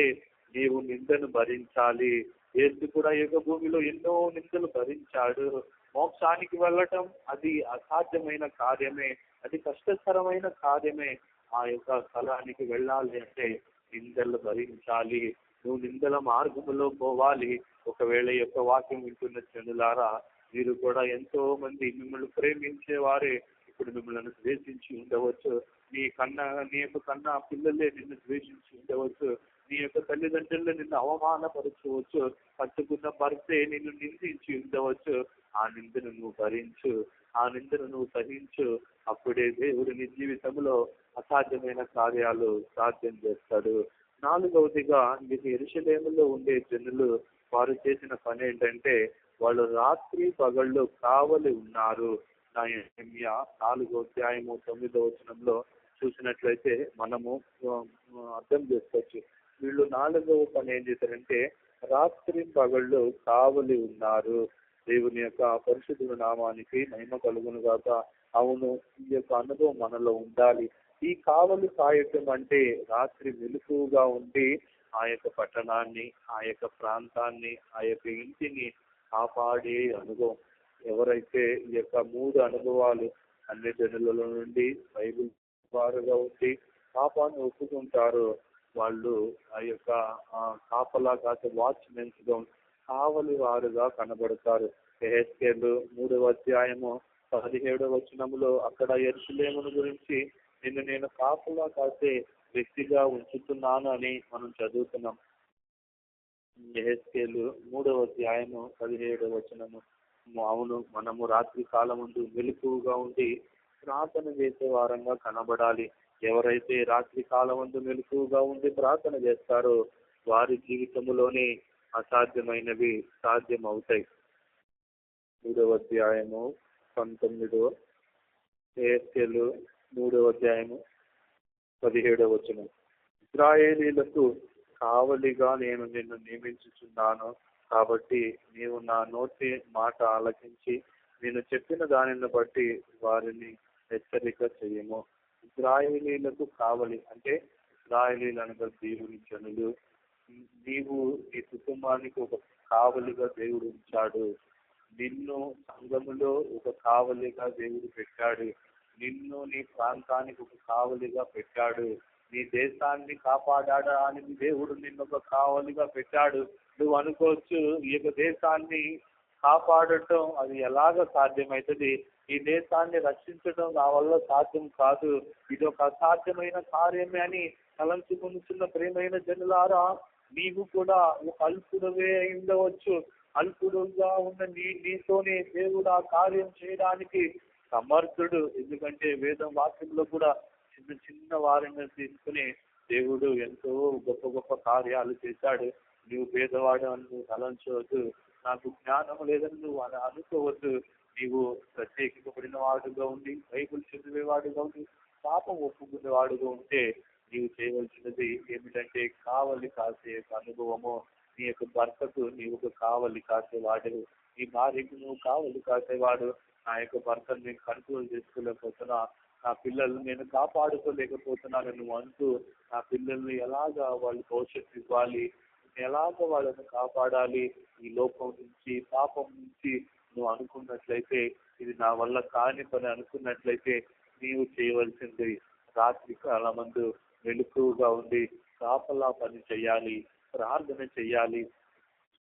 S1: నీవు నిందను భరించాలి. యేసు కూడా యుగ భూమిలో ఎన్నో నిందలు భరించాడు. మోక్షానికి వెళ్ళటం అది అసాధ్యమైన కార్యమే, అది కష్టతరమైన కార్యమే. ఆ యొక్క స్థలానికి వెళ్ళాలి అంటే నిందలు భరించాలి. నువ్వు నిందల మార్గములో పోవాలి. ఒకవేళ ఈ యొక్క వాక్యం వింటున్న జనులారా, మీరు కూడా ఎంతో మంది మిమ్మల్ని ప్రేమించే వారే ఇప్పుడు మిమ్మల్ని ద్వేషించి ఉండవచ్చు. నీ యొక్క కన్నా పిల్లలే నిన్ను ద్వేషించి ఉండవచ్చు. నీ యొక్క తల్లిదండ్రులు నిన్ను అవమానపరచవచ్చు. పట్టుకున్న భర్తే నిన్ను నిందించి ఉండవచ్చు. ఆ నిందను నువ్వు భరించు, ఆ నిందను నువ్వు సహించు. అప్పుడే దేవుడు నీ జీవితంలో అసాధ్యమైన కార్యాలు సాధ్యం చేస్తాడు. నాలుగవదిగా, మీకు యెరూషలేములో ఉండే జనులు వారు చేసిన పని ఏంటంటే, వాళ్ళు రాత్రి పగళ్ళు కావలి ఉన్నారు. నెహెమ్యా 4:9 చూసినట్లయితే మనము అర్థం చేసుకోవచ్చు. వీళ్ళు నాలుగవ పని ఏం చేశారంటే రాత్రి పగళ్ళు కావలి ఉన్నారు. దేవుని యొక్క పరిశుద్ధ నామానికి మహిమ కలుగును గాక. అవును, ఈ యొక్క అనుభవం మనలో ఉండాలి. ఈ కావలి కాయటం అంటే రాత్రి మెలకువగా ఉండి ఆ యొక్క పట్టణాన్ని, ఆ యొక్క ప్రాంతాన్ని, ఆ యొక్క ఇంటిని కాపాడే అనుభవం. ఎవరైతే ఈ యొక్క 3 అనుభవాలు అన్ని జనుల నుండి బైబిల్ వారుగా ఉండి పాపాన్ని ఒప్పుకుంటారో వాళ్ళు ఆ యొక్క కాపలా కాసే వాచ్మెన్స్ గా కావలి వారుగా కనబడతారు. యెహెజ్కేలు 3:17 అక్కడ యెరూషలేమును గురించి నేను కాపలా కాసే వ్యక్తిగా ఉంచుతున్నాను అని మనం చదువుతున్నాం. యెహెజ్కేలు 3:17 అవును, మనము రాత్రి కాలం ముందు మెలకువగా ఉండి ప్రార్థన చేసే వారంగా కనబడాలి. ఎవరైతే రాత్రి కాలం ముందు మెలకువగా ఉండి ప్రార్థన చేస్తారో వారి జీవితంలోనే అసాధ్యమైనవి సాధ్యం అవుతాయి. 3:19 యెహెజ్కేలు 3:17 ఇశ్రాయేలీయులకు కావలిగా నేను నిన్ను నియమించుచున్నాను. కాబట్టి నీవు నా నోటి మాట ఆలకించి నేను చెప్పిన దానిని బట్టి వారిని హెచ్చరిక చేయము. ఇశ్రాయేలీయులకు కావలి అంటే ఇశ్రాయేలీయులు అనగా దేవుని జనులు. నీవు నీ కుటుంబానికి ఒక కావలిగా దేవుడు ఉంచాడు. నిన్ను సంఘములో ఒక కావలిగా దేవుడు పెట్టాడు. నిన్ను నీ ప్రాంతానికి ఒక కావలిగా పెట్టాడు. నీ దేశాన్ని కాపాడడానికి దేవుడు నిన్ను ఒక కావలిగా పెట్టాడు. నువ్వు అనుకోవచ్చు, ఈ యొక్క దేశాన్ని కాపాడటం అది ఎలాగ సాధ్యమవుతుంది, ఈ దేశాన్ని రక్షించడం నా వల్ల సాధ్యం కాదు, ఇది ఒక అసాధ్యమైన కార్యమే అని తలంచుకున్న ప్రేమైన జనులారా, నీవు కూడా ఒక అల్పుడవే ఉండవచ్చు. అల్పుడుగా ఉన్న నీతోనే దేవుడు ఆ కార్యం చేయడానికి సమర్థుడు. ఎందుకంటే వేదం వాక్యంలో కూడా చిన్న చిన్న వారిని తీసుకుని దేవుడు ఎంతో గొప్ప గొప్ప కార్యాలు చేశాడు. నువ్వు పేదవాడు అని నువ్వు తలంచవద్దు, నాకు జ్ఞానం లేదని నువ్వు అనుకోవద్దు. నీవు ప్రత్యేకింపబడిన వాడుగా ఉండి బైబిల్ చదివేవాడుగా ఉండి పాపం ఒప్పుకునేవాడుగా ఉంటే నీవు చేయవలసినది ఏమిటంటే కావలి కాసే అనుభవము. నీ యొక్క భర్తకు నీవు ఒక కావలి కాసేవాడు, నీ భార్యకు నువ్వు కావలి కాసేవాడు. నా యొక్క భర్తను నేను కంట్రోల్ చేసుకోలేకపోతున్నా, నా పిల్లల్ని నేను కాపాడుకోలేకపోతున్నాను నువ్వు అంటూ నా పిల్లల్ని ఎలాగా వాళ్ళు భవిష్యత్తు ఇవ్వాలి, ఎలాగ వాళ్ళని కాపాడాలి ఈ లోకం నుంచి, పాపం నుంచి నువ్వు అనుకున్నట్లయితే, ఇది నా వల్ల కాని పని అనుకున్నట్లయితే నీవు చేయవలసింది రాత్రి కాలమందు మెలకువగా ఉండి కాపలా పని చేయాలి, ప్రార్థన చెయ్యాలి.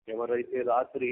S1: ఎవరైతే రాత్రి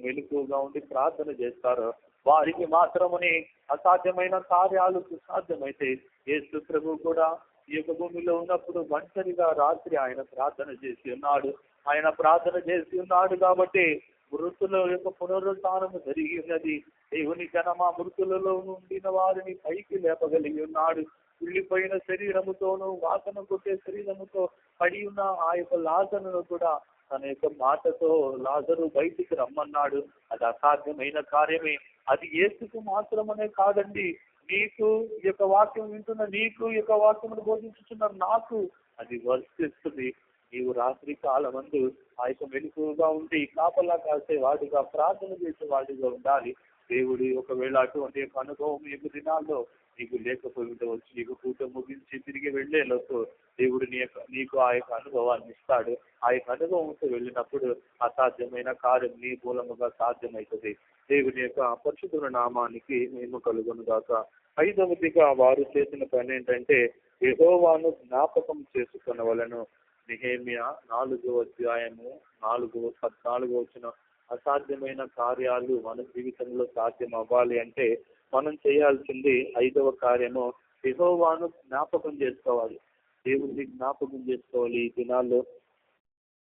S1: మెలకువగా ఉండి ప్రార్థన చేస్తారో వారికి మాత్రమే అసాధ్యమైన కార్యాలు సాధ్యమైతే. యేసు ప్రభువు కూడా ఈ యొక్క భూమిలో ఉన్నప్పుడు ఒంటరిగా రాత్రి ఆయన ప్రార్థన చేసి ఉన్నాడు. ఆయన ప్రార్థన చేసి ఉన్నాడు కాబట్టి మృతుల యొక్క పునరుత్థానము జరిగి ఉన్నది. దేవుని జనమా మృతులలో ఉండిన వారిని పైకి లేపగలిగి ఉన్నాడు. కుళ్ళిపోయిన శరీరముతోనూ వాసన కొట్టే శరీరముతో పడి ఉన్న ఆ యొక్క లాజరును కూడా తన యొక్క మాటతో లాజరు బయటికి రమ్మన్నాడు. అది అసాధ్యమైన కార్యమే. అది యేసుకు మాత్రమనే కాదండి, నీకు ఈ యొక్క వాక్యం వింటున్న నీకు, ఈ యొక్క వాక్యమును బోధించుతున్న నాకు అది వర్తిస్తుంది. నీవు రాత్రి కాలమందు ఆ యొక్క మెలకువగా ఉండి కాపలా కాసే వాడిగా, ప్రార్థన చేసే వాడిగా ఉండాలి. దేవుడి ఒకవేళ అటువంటి యొక్క అనుభవం ఈ దినాల్లో నీకు లేకపోయి ఉండవచ్చు. నీకు పూట ముగించి తిరిగి వెళ్లేలోపు దేవుడు నీకు ఆ యొక్క అనుభవాన్ని ఇస్తాడు. ఆ యొక్క అనుభవంతో వెళ్ళినప్పుడు అసాధ్యమైన కార్యం నీ మూలముగా సాధ్యమవుతుంది. దేవుని యొక్క పరిశుద్ధ నామానికి మేము కలుగును గాక. ఐదవదిగా వారు చేసిన పని ఏంటంటే యెహోవాను జ్ఞాపకం చేసుకొనవలెను. నెహెమ్యా 4:14 అసాధ్యమైన కార్యాలు మన జీవితంలో సాధ్యం అవ్వాలి అంటే మనం చేయాల్సింది 5వ కార్యము, యెహోవాను జ్ఞాపకం చేసుకోవాలి. దేవుణ్ణి జ్ఞాపకం చేసుకోవాలి. ఈ దినాల్లో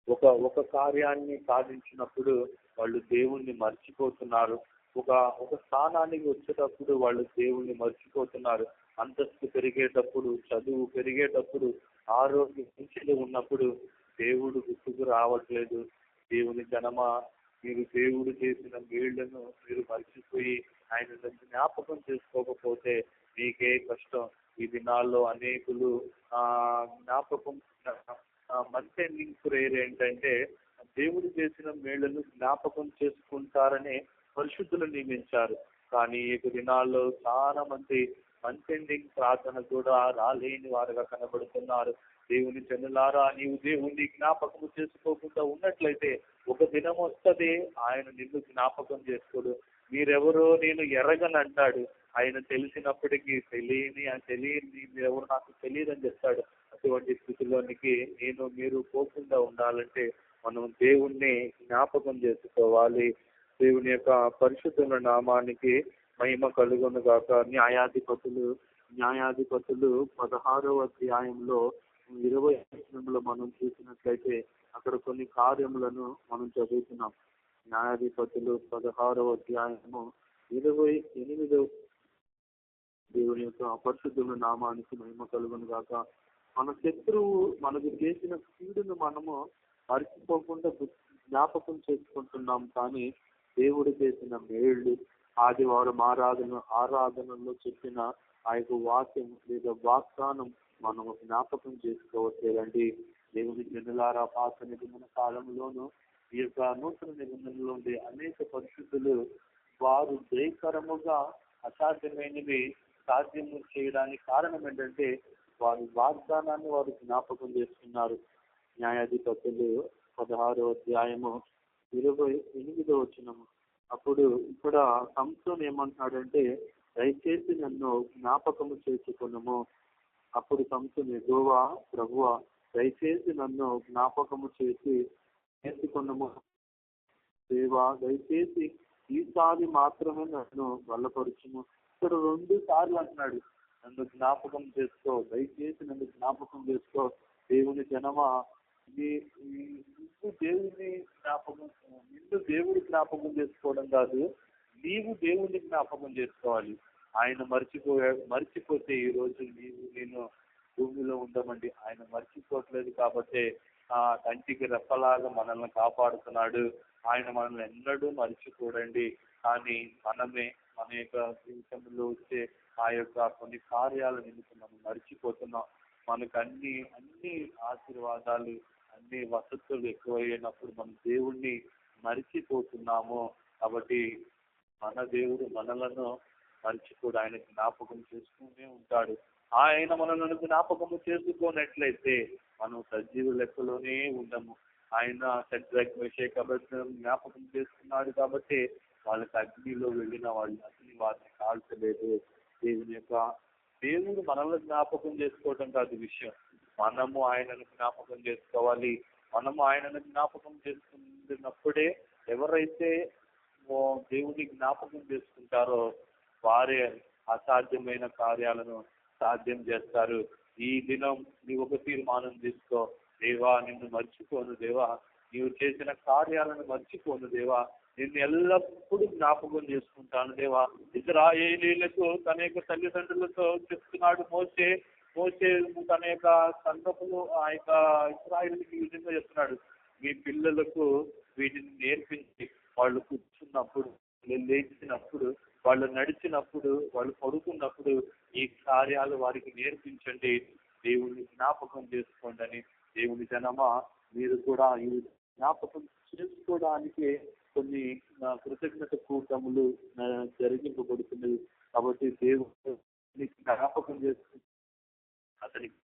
S1: ఒక ఒక కార్యాన్ని సాధించినప్పుడు వాళ్ళు దేవుణ్ణి మర్చిపోతున్నారు. ఒక ఒక స్థానానికి వచ్చేటప్పుడు వాళ్ళు దేవుణ్ణి మర్చిపోతున్నారు. అంతస్తు పెరిగేటప్పుడు, చదువు పెరిగేటప్పుడు, ఆరోగ్య మంచిగా ఉన్నప్పుడు దేవుడు గుర్తుకు రావట్లేదు. దేవుని జనమా, మీరు దేవుడు చేసిన మేళ్లను మీరు మర్చిపోయి ఆయన జ్ఞాపకం చేసుకోకపోతే మీకే కష్టం. ఈ దినాల్లో అనేకులు జ్ఞాపకం మంచి ఎండింగ్ ప్రేయర్ ఏంటంటే, దేవుడు చేసిన మేళ్లను జ్ఞాపకం చేసుకుంటారని పరిశుద్ధులు నియమించారు. కానీ ఈ దినాల్లో చాలా మంది మంచి ఎండింగ్ ప్రార్థన కూడా రాలేని వారుగా కనబడుతున్నారు. దేవుని జనులారా, నీవు దేవుణ్ణి జ్ఞాపకం చేసుకోకుండా ఉన్నట్లయితే ఒక దినం వస్తుంది ఆయన నిన్ను జ్ఞాపకం చేసుకోడు. మీరెవరో నేను ఎరగనంటాడు. ఆయన తెలిసినప్పటికీ తెలియని మీరెవరు నాకు తెలియదని చెప్తాడు. అటువంటి స్థితిలోనికి మీరు పోకుండా ఉండాలంటే మనం దేవుణ్ణి జ్ఞాపకం చేసుకోవాలి. దేవుని యొక్క పరిశుద్ధ నామానికి మహిమ కలుగును గాక. న్యాయాధిపతులు 16వ అధ్యాయంలో 20వ వచనంలో మనం చూసినట్లయితే అక్కడ కొన్ని కార్యములను మనం చదువుతున్నాం. న్యాయాధిపతులు 16వ అధ్యాయము 28వ దేవుని యొక్క అపరిశుద్ధుల నామానికి మహిమ కలుగును గాక. మన శత్రువు మనకు చేసిన కీడును మనము మర్చిపోకుండా జ్ఞాపకం చేసుకుంటున్నాం. కానీ దేవుడు చేసిన మేళ్ళు, ఆదివారం ఆరాధనలో చెప్పిన ఆ యొక్క వాక్యం లేదా వాగ్దానం మనము జ్ఞాపకం చేసుకోవట్లేదండి. దేవుని జనులారా, పాత నిబంధన కాలంలోనూ ఈ యొక్క నూతన నిబంధనలో ఉండే అనేక పరిశుద్ధులు వారు జయకరముగా అసాధ్యమైనవి సాధ్యం చేయడానికి కారణం ఏంటంటే వారి వాగ్దానాన్ని వారు జ్ఞాపకం చేస్తున్నారు. న్యాయాధిపతులు 16వ అధ్యాయము 28వ వచనము. అప్పుడు ఇక్కడ సంసోను ఏమంటున్నాడంటే, దయచేసి నన్ను జ్ఞాపకము చేసుకొనుము. అప్పుడు సంసోను, యెహోవా ప్రభువా, దయచేసి నన్ను జ్ఞాపకము చేసుకొనుము దేవా, దయచేసి ఈసారి మాత్రమే నన్ను బలపరుచుము. ఇక్కడ 2 సార్లు అంటున్నాడు, నన్ను జ్ఞాపకం చేసుకో, దయచేసి నన్ను జ్ఞాపకం చేసుకో. దేవుని జనమా, నిన్ను దేవుడు జ్ఞాపకం చేసుకోవడం కాదు, నీవు దేవుణ్ణి జ్ఞాపకం చేసుకోవాలి. ఆయన మర్చిపోతే ఈ రోజు నేను భూమిలో ఉండమండి. ఆయన మర్చిపోవట్లేదు కాబట్టి కంటికి రెప్పలాగా మనల్ని కాపాడుతున్నాడు. ఆయన మనల్ని ఎన్నడూ మర్చిపోడండి. కానీ మనమే మన యొక్క జీవితంలో వచ్చే ఆ యొక్క కొన్ని కార్యాల నిమిత్తం మనం మర్చిపోతున్నాం. మనకు అన్ని ఆశీర్వాదాలు, అన్ని వసతులు ఎక్కువైనప్పుడు మనం దేవుణ్ణి మర్చిపోతున్నాము. కాబట్టి మన దేవుడు మనలను మర్చిపోడు. ఆయన జ్ఞాపకం చేసుకునే ఉంటాడు. ఆయన మనలను జ్ఞాపకము చేసుకోనట్లయితే మనం సజీవ లెక్కలోనే ఉండము. ఆయన షడ్రక్ మేషక్ అబేద్నెగోను జ్ఞాపకం చేసుకున్నాడు కాబట్టి వాళ్ళకి అగ్నిలో వెళ్ళిన వాళ్ళు అగ్ని వారిని కాల్చలేదు. దేవుడు మనల్ని జ్ఞాపకం చేసుకోవటం కాదు విషయం, మనము ఆయనను జ్ఞాపకం చేసుకోవాలి. మనము ఆయనను జ్ఞాపకం చేసుకున్నప్పుడే ఎవరైతే దేవుని జ్ఞాపకం చేసుకుంటారో వారే అసాధ్యమైన కార్యాలను సాధ్యం చేస్తారు. ఈ దినం నీవు ఒక తీర్మానం తీసుకో, దేవా నిన్ను మర్చిపోను దేవా, నీవు చేసిన కార్యాలను మర్చిపోను దేవా, నిన్ను ఎల్లప్పుడూ జ్ఞాపకం చేసుకుంటాను దేవా. ఇశ్రాయేలీయులకు తన యొక్క తల్లిదండ్రులతో చెప్తున్నాడు మోషే తన యొక్క సంగతులు ఆ యొక్క ఇశ్రాయేలుకి ఈ విధంగా చెప్తున్నాడు, మీ పిల్లలకు వీటిని నేర్పించి వాళ్ళు కూర్చున్నప్పుడు, లేచినప్పుడు, వాళ్ళు నడిచినప్పుడు, వాళ్ళు పడుకున్నప్పుడు ఈ కార్యాలు వారికి నేర్పించండి, దేవుని జ్ఞాపకం చేసుకోండి అని. దేవుని జనమా, మీరు కూడా ఈ జ్ఞాపకం చేసుకోవడానికి కొన్ని కృతజ్ఞత కూటములు జరిగింపబడుతున్నది. కాబట్టి దేవుని జ్ఞాపకం చేసుకుని అతనికి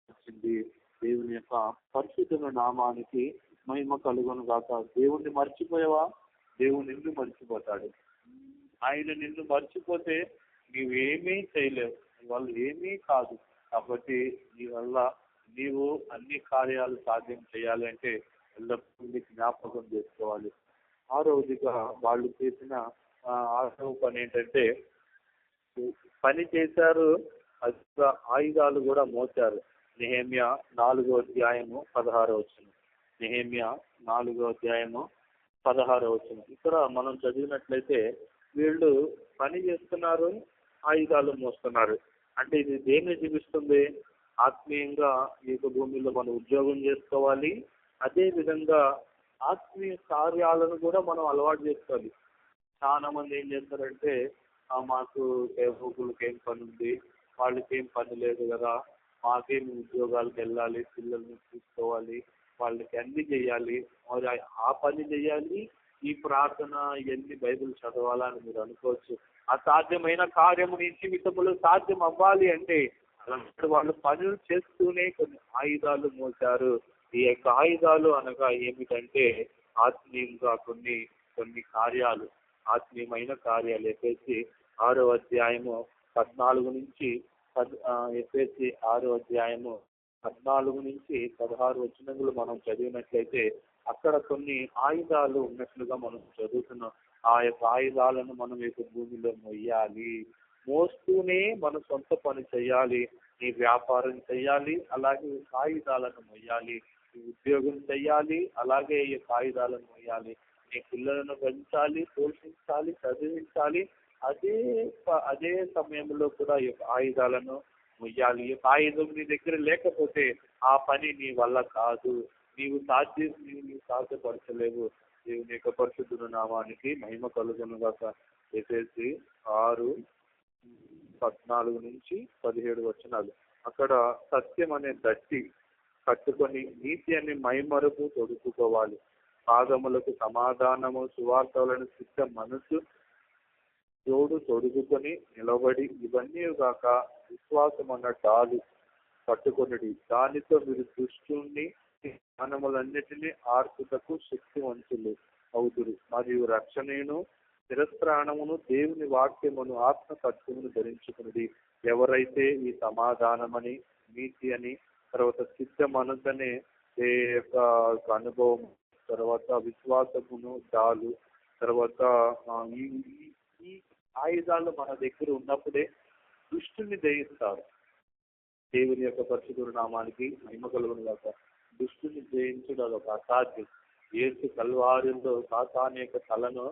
S1: వచ్చింది. దేవుని యొక్క పరిశుద్ధ నామానికి మహిమ కలుగును గాక. దేవుణ్ణి మర్చిపోయావా, దేవుడు నిన్ను మర్చిపోతాడు. ఆయన నిన్ను మర్చిపోతే నీవేమీ చేయలేవు, నీ వల్ల ఏమీ కాదు. కాబట్టి నీ వల్ల నీవు అన్ని కార్యాలు సాధ్యం చేయాలంటే ఎల్లప్పుడూ జ్ఞాపకం చేసుకోవాలి. ఆరవదిగా వాళ్ళు చేసిన ఆరవ పని ఏంటంటే పని చేశారు, ఆయుధాలు కూడా మోచారు. నెహెమ్యా 4వ అధ్యాయము 16వ వచనం. నెహెమ్యా 4వ అధ్యాయము 16వ వచనం. ఇక్కడ మనం చదివినట్లయితే వీళ్ళు పని చేస్తున్నారు, ఆయుధాలు మోస్తున్నారు. అంటే ఇది దేన్ని చూపిస్తుంది? ఆత్మీయంగా ఈ యొక్క భూమిలో మనం ఉద్యోగం చేసుకోవాలి, అదే విధంగా ఆత్మీయ కార్యాలను కూడా మనం అలవాటు చేసుకోవాలి. చాలా మంది ఏం చేస్తారంటే మాకు సేవకులకి ఏం పని ఉంది, వాళ్ళకి ఏం పని లేదు కదా, మాకేమి ఉద్యోగాలకు వెళ్ళాలి, పిల్లల్ని చూసుకోవాలి, వాళ్ళకి అన్ని చేయాలి, మరి ఆ పని చేయాలి, ఈ ప్రార్థన ఇవన్నీ బైబిల్ చదవాలని మీరు అనుకోవచ్చు. అసాధ్యమైన కార్యము నీ జీవితంలో సాధ్యం అవ్వాలి అంటే అలాంటి వాళ్ళు పనులు చేస్తూనే కొన్ని ఆయుధాలు మోసారు. ఈ యొక్క ఆయుధాలు అనగా ఏమిటంటే ఆత్మీయంగా కొన్ని కొన్ని కార్యాలు, ఆత్మీయమైన కార్యాలు. ఎఫెసీ 6వ అధ్యాయము 14 నుంచి ఎఫెసీ 6వ అధ్యాయము 14 నుంచి 16 వచనములు మనం చదివినట్లయితే అక్కడ కొన్ని ఆయుధాలు ఉన్నట్లుగా మనం చదువుతున్నాం. ఆ యొక్క ఆయుధాలను మనం ఈ భూమిలో మొయ్యాలి, మోస్తూనే మన సొంత పని చేయాలి. నీ వ్యాపారం చేయాలి, అలాగే ఈ ఆయుధాలను మొయ్యాలి. నీ ఉద్యోగం చేయాలి, అలాగే ఈ ఆయుధాలను మొయ్యాలి. నీ పిల్లలను పెంచాలి, పోషించాలి, చదివించాలి, అదే సమయంలో కూడా ఈ ఆయుధాలను మొయ్యాలి. ఈ ఆయుధం నీ దగ్గర లేకపోతే ఆ పని నీ వల్ల కాదు, నీవు సాధ్యపరచలేవు. దేవుని యొక్క పరిశుద్ధ నామానికి మహిమ కలుగునుగాక. ఎఫెసీ 6:14-17 వచనాలు. అక్కడ సత్యం అనే దట్టి కట్టుకొని నీతి అనే మైమరుపు తొడుచుకోవాలి. పాదములకు సమాధానము సువార్తలను సిద్ధ మనసు తొడుగుకొని నిలబడి ఇవన్నీ కాక విశ్వాసం అన్న డాలు పట్టుకొనిడి, దానితో మీరు దుష్టుని జ్ఞానములన్నిటినీ ఆర్పుటకు శక్తివంతులు అవుదురు. మరియు రక్షణను శిరస్త్రాణమును దేవుని వాక్యమును ఆత్మ సత్యమును ధరించుకున్నది. ఎవరైతే ఈ సమాధానమని, నీతి అని, తర్వాత సిద్ధ మనసనే యొక్క అనుభవం, తర్వాత విశ్వాసమును డాలు, తర్వాత ఈ ఈ ఆయుధాలు మన దగ్గర ఉన్నప్పుడే దుష్టుని జయిస్తారు. దేవుని యొక్క పరిశుద్ధ నామానికి మహిమ కలుగును గాక. దుష్టుని జయించడం అదొక అసాధ్యం. యేసు కల్వారిలో సాతాను యొక్క తలను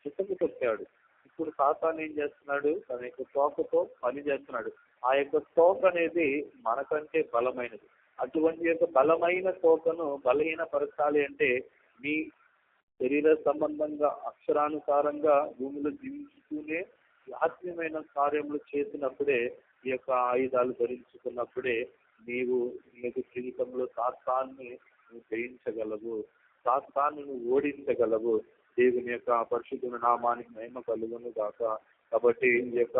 S1: చిత్తకు తొక్కాడు. ఇప్పుడు సాతాను ఏం చేస్తున్నాడు? తన యొక్క తోకతో పని చేస్తున్నాడు. ఆ యొక్క తోక అనేది మనకంటే బలమైనది. అటువంటి యొక్క బలమైన తోకను బలహీనపరచాలి అంటే మీ శరీర సంబంధంగా అక్షరానుసారంగా భూమిలో జీవిస్తూనే ఆత్మీయమైన కార్యములు చేసినప్పుడే, ఈ యొక్క ఆయుధాలు ధరించుకున్నప్పుడే నీవు నీ యొక్క జీవితంలో సాతాన్ని నువ్వు జయించగలవు, సాతాన్ని ఓడించగలవు. దేవుని యొక్క పరిశుద్ధ నామానికి మహిమ కలుగును గాక. కాబట్టి ఈ యొక్క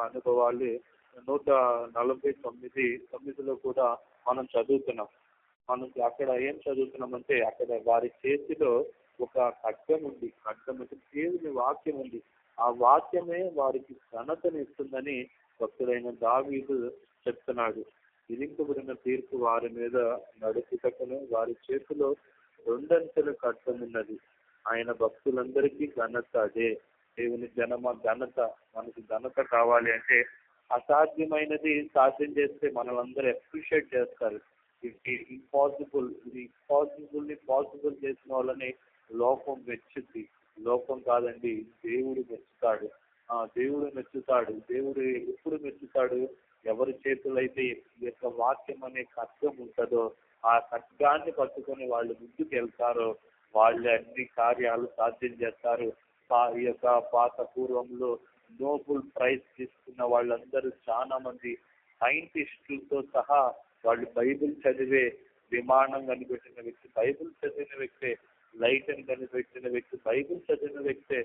S1: అనుభవాలు 149:9 కూడా మనం చదువుతున్నాం. మనం అక్కడ ఏం చదువుతున్నామంటే అక్కడ వారి చేతిలో ఒక ఖడ్గం ఉంది. ఖడ్గం అంటే దేవుని వాక్యం ఉంది. ఆ వాక్యమే వారికి ఘనతనిస్తుందని భక్తుడైన దావీదు చెప్తున్నాడు. విధింపబడిన తీర్పు వారి మీద నడుపుటకును వారి చేతిలో 2 అంచెల ఖడ్గం ఉన్నది. ఆయన భక్తులందరికీ ఘనత అదే. దేవుని ఘనత, మనకి ఘనత కావాలి అంటే అసాధ్యమైనది సాధ్యం చేస్తే మనలందరూ అప్రిషియేట్ చేస్తారు. ఇది ఇంపాసిబుల్ ని పాసిబుల్ చేసిన వాళ్ళని లోకం మెచ్చుద్ది. లోకం కాదండి, దేవుడు మెచ్చుతాడు. దేవుడు మెచ్చుతాడు. దేవుడు ఎప్పుడు మెచ్చుతాడు? ఎవరి చేతులు అయితే ఈ యొక్క వాక్యం అనే ఖడ్గం ఉంటుందో ఆ ఖడ్గాన్ని పట్టుకొని వాళ్ళు ముందుకు వెళ్తారో వాళ్ళే అన్ని కార్యాలు సాధ్యం చేస్తారు. ఈ యొక్క పాత పూర్వంలో నోబెల్ ప్రైజ్ తీసుకున్న వాళ్ళందరూ చాలా మంది సైంటిస్టులతో సహా వాళ్ళు బైబిల్ చదివే, విమానం కనిపెట్టిన వ్యక్తి బైబిల్ చదివిన వ్యక్తే, లైట్ అని కనిపెట్టిన వ్యక్తి బైబిల్ చదివిన వ్యక్తే,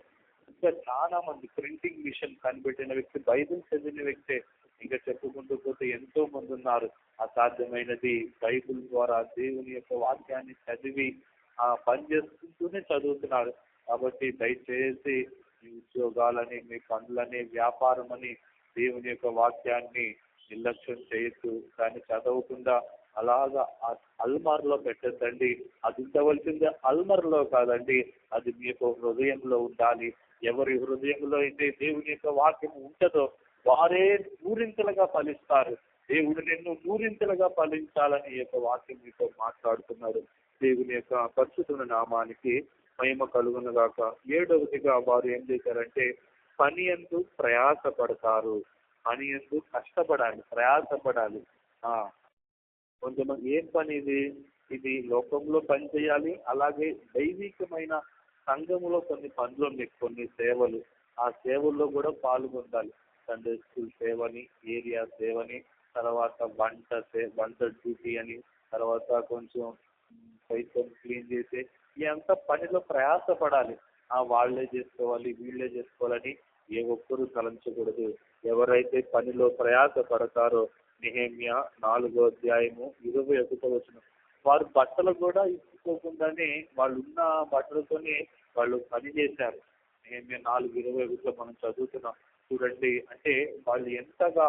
S1: ఇంకా చాలా మంది ప్రింటింగ్ మిషన్ కనిపెట్టిన వ్యక్తి బైబిల్ చదివిన వ్యక్తే, ఇంకా చెప్పుకుంటూ పోతే ఎంతో మంది ఉన్నారు. అసాధ్యమైనది బైబిల్ ద్వారా దేవుని యొక్క వాక్యాన్ని చదివి పనిచేస్తుంటూనే చదువుతున్నారు. కాబట్టి దయచేసి మీ ఉద్యోగాలని, మీ పనులని, వ్యాపారం అని దేవుని యొక్క వాక్యాన్ని నిర్లక్ష్యం చేయొద్దు. దాన్ని చదవకుండా అలాగా అల్మార్లో పెట్టద్దండి. అది ఉండవలసిందే అల్మార్లో కాదండి, అది మీ యొక్క హృదయంలో ఉండాలి. ఎవరి హృదయంలో అయితే దేవుని యొక్క వాక్యం ఉంటుందో వారే నూరింతలుగా ఫలిస్తారు. దేవుడు నిన్ను నూరింతలుగా ఫలించాలని ఈ యొక్క వాక్యం మీతో మాట్లాడుతున్నాడు. దేవుని యొక్క పరిశుద్ధ నామానికి మహిమ కలుగును గాక. 7వదిగా వారు ఏం చేశారంటే పని యందు ప్రయాసపడతారు. పని యందు కష్టపడాలి, ప్రయాసపడాలి. కొంతమంది ఏం పని ఇది? ఇది లోకంలో పని చేయాలి, అలాగే దైవికమైన సంఘములో కొన్ని పనులు ఉన్నాయి, కొన్ని సేవలు. ఆ సేవల్లో కూడా పాల్గొండాలి. సండే స్కూల్ సేవని, ఏరియా సేవని, తర్వాత వంట డ్యూటీ అని, తర్వాత కొంచెం పైసలు క్లీన్ చేసే ఇదంతా పనిలో ప్రయాసపడాలి. వాళ్ళే చేసుకోవాలి, వీళ్ళే చేసుకోవాలని ఏ ఒక్కరూ తలంచకూడదు. ఎవరైతే పనిలో ప్రయాస పడతారో, నెహెమ్యా 4వ అధ్యాయము 21 వారు బట్టలు కూడా ఇచ్చుకోకుండానే వాళ్ళున్న బట్టలతోనే వాళ్ళు పని చేశారు. నెహెమ్యా 4:21 మనం చదువుతున్నాం చూడండి. అంటే వాళ్ళు ఎంతగా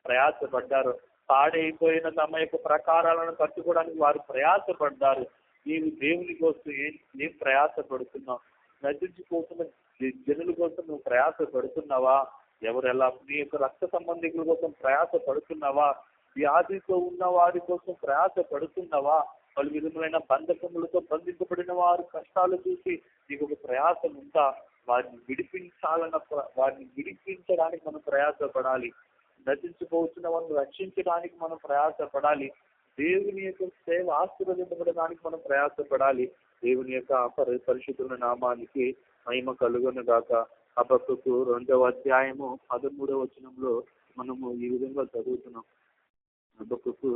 S1: ప్రయాసపడ్డారు. పాడైపోయిన తమ యొక్క ప్రకారాలను కట్టుకోవడానికి వారు ప్రయాసపడ్డారు. నీవు దేవుని కోసం ఏం ప్రయాసపడుతున్నావు? నశించిపోతున్న జనుల కోసం నువ్వు ప్రయాసపడుతున్నావా? ఎవరెలా నీ యొక్క రక్త సంబంధికుల కోసం ప్రయాస పడుతున్నావా? వ్యాధితో ఉన్న వారి కోసం ప్రయాస పడుతున్నావా? పలు విధములైన బంధకములతో బంధించబడిన వారు కష్టాలు చూసి నీకు ఒక ప్రయాసం ఉందా? వారిని విడిపించడానికి మనం ప్రయాసపడాలి. నశించిపోతున్న వారిని రక్షించడానికి మనం ప్రయాసపడాలి. దేవుని యొక్క సేవ ఆశీర్వదించబడడానికి మనం ప్రయాసపడాలి. దేవుని యొక్క పరిశుద్ధ నామానికి మహిమ కలుగును గాక. హబక్కూకు 2వ అధ్యాయము 13వ వచనంలో మనము ఈ విధంగా చదువుతున్నాం. హబక్కూకు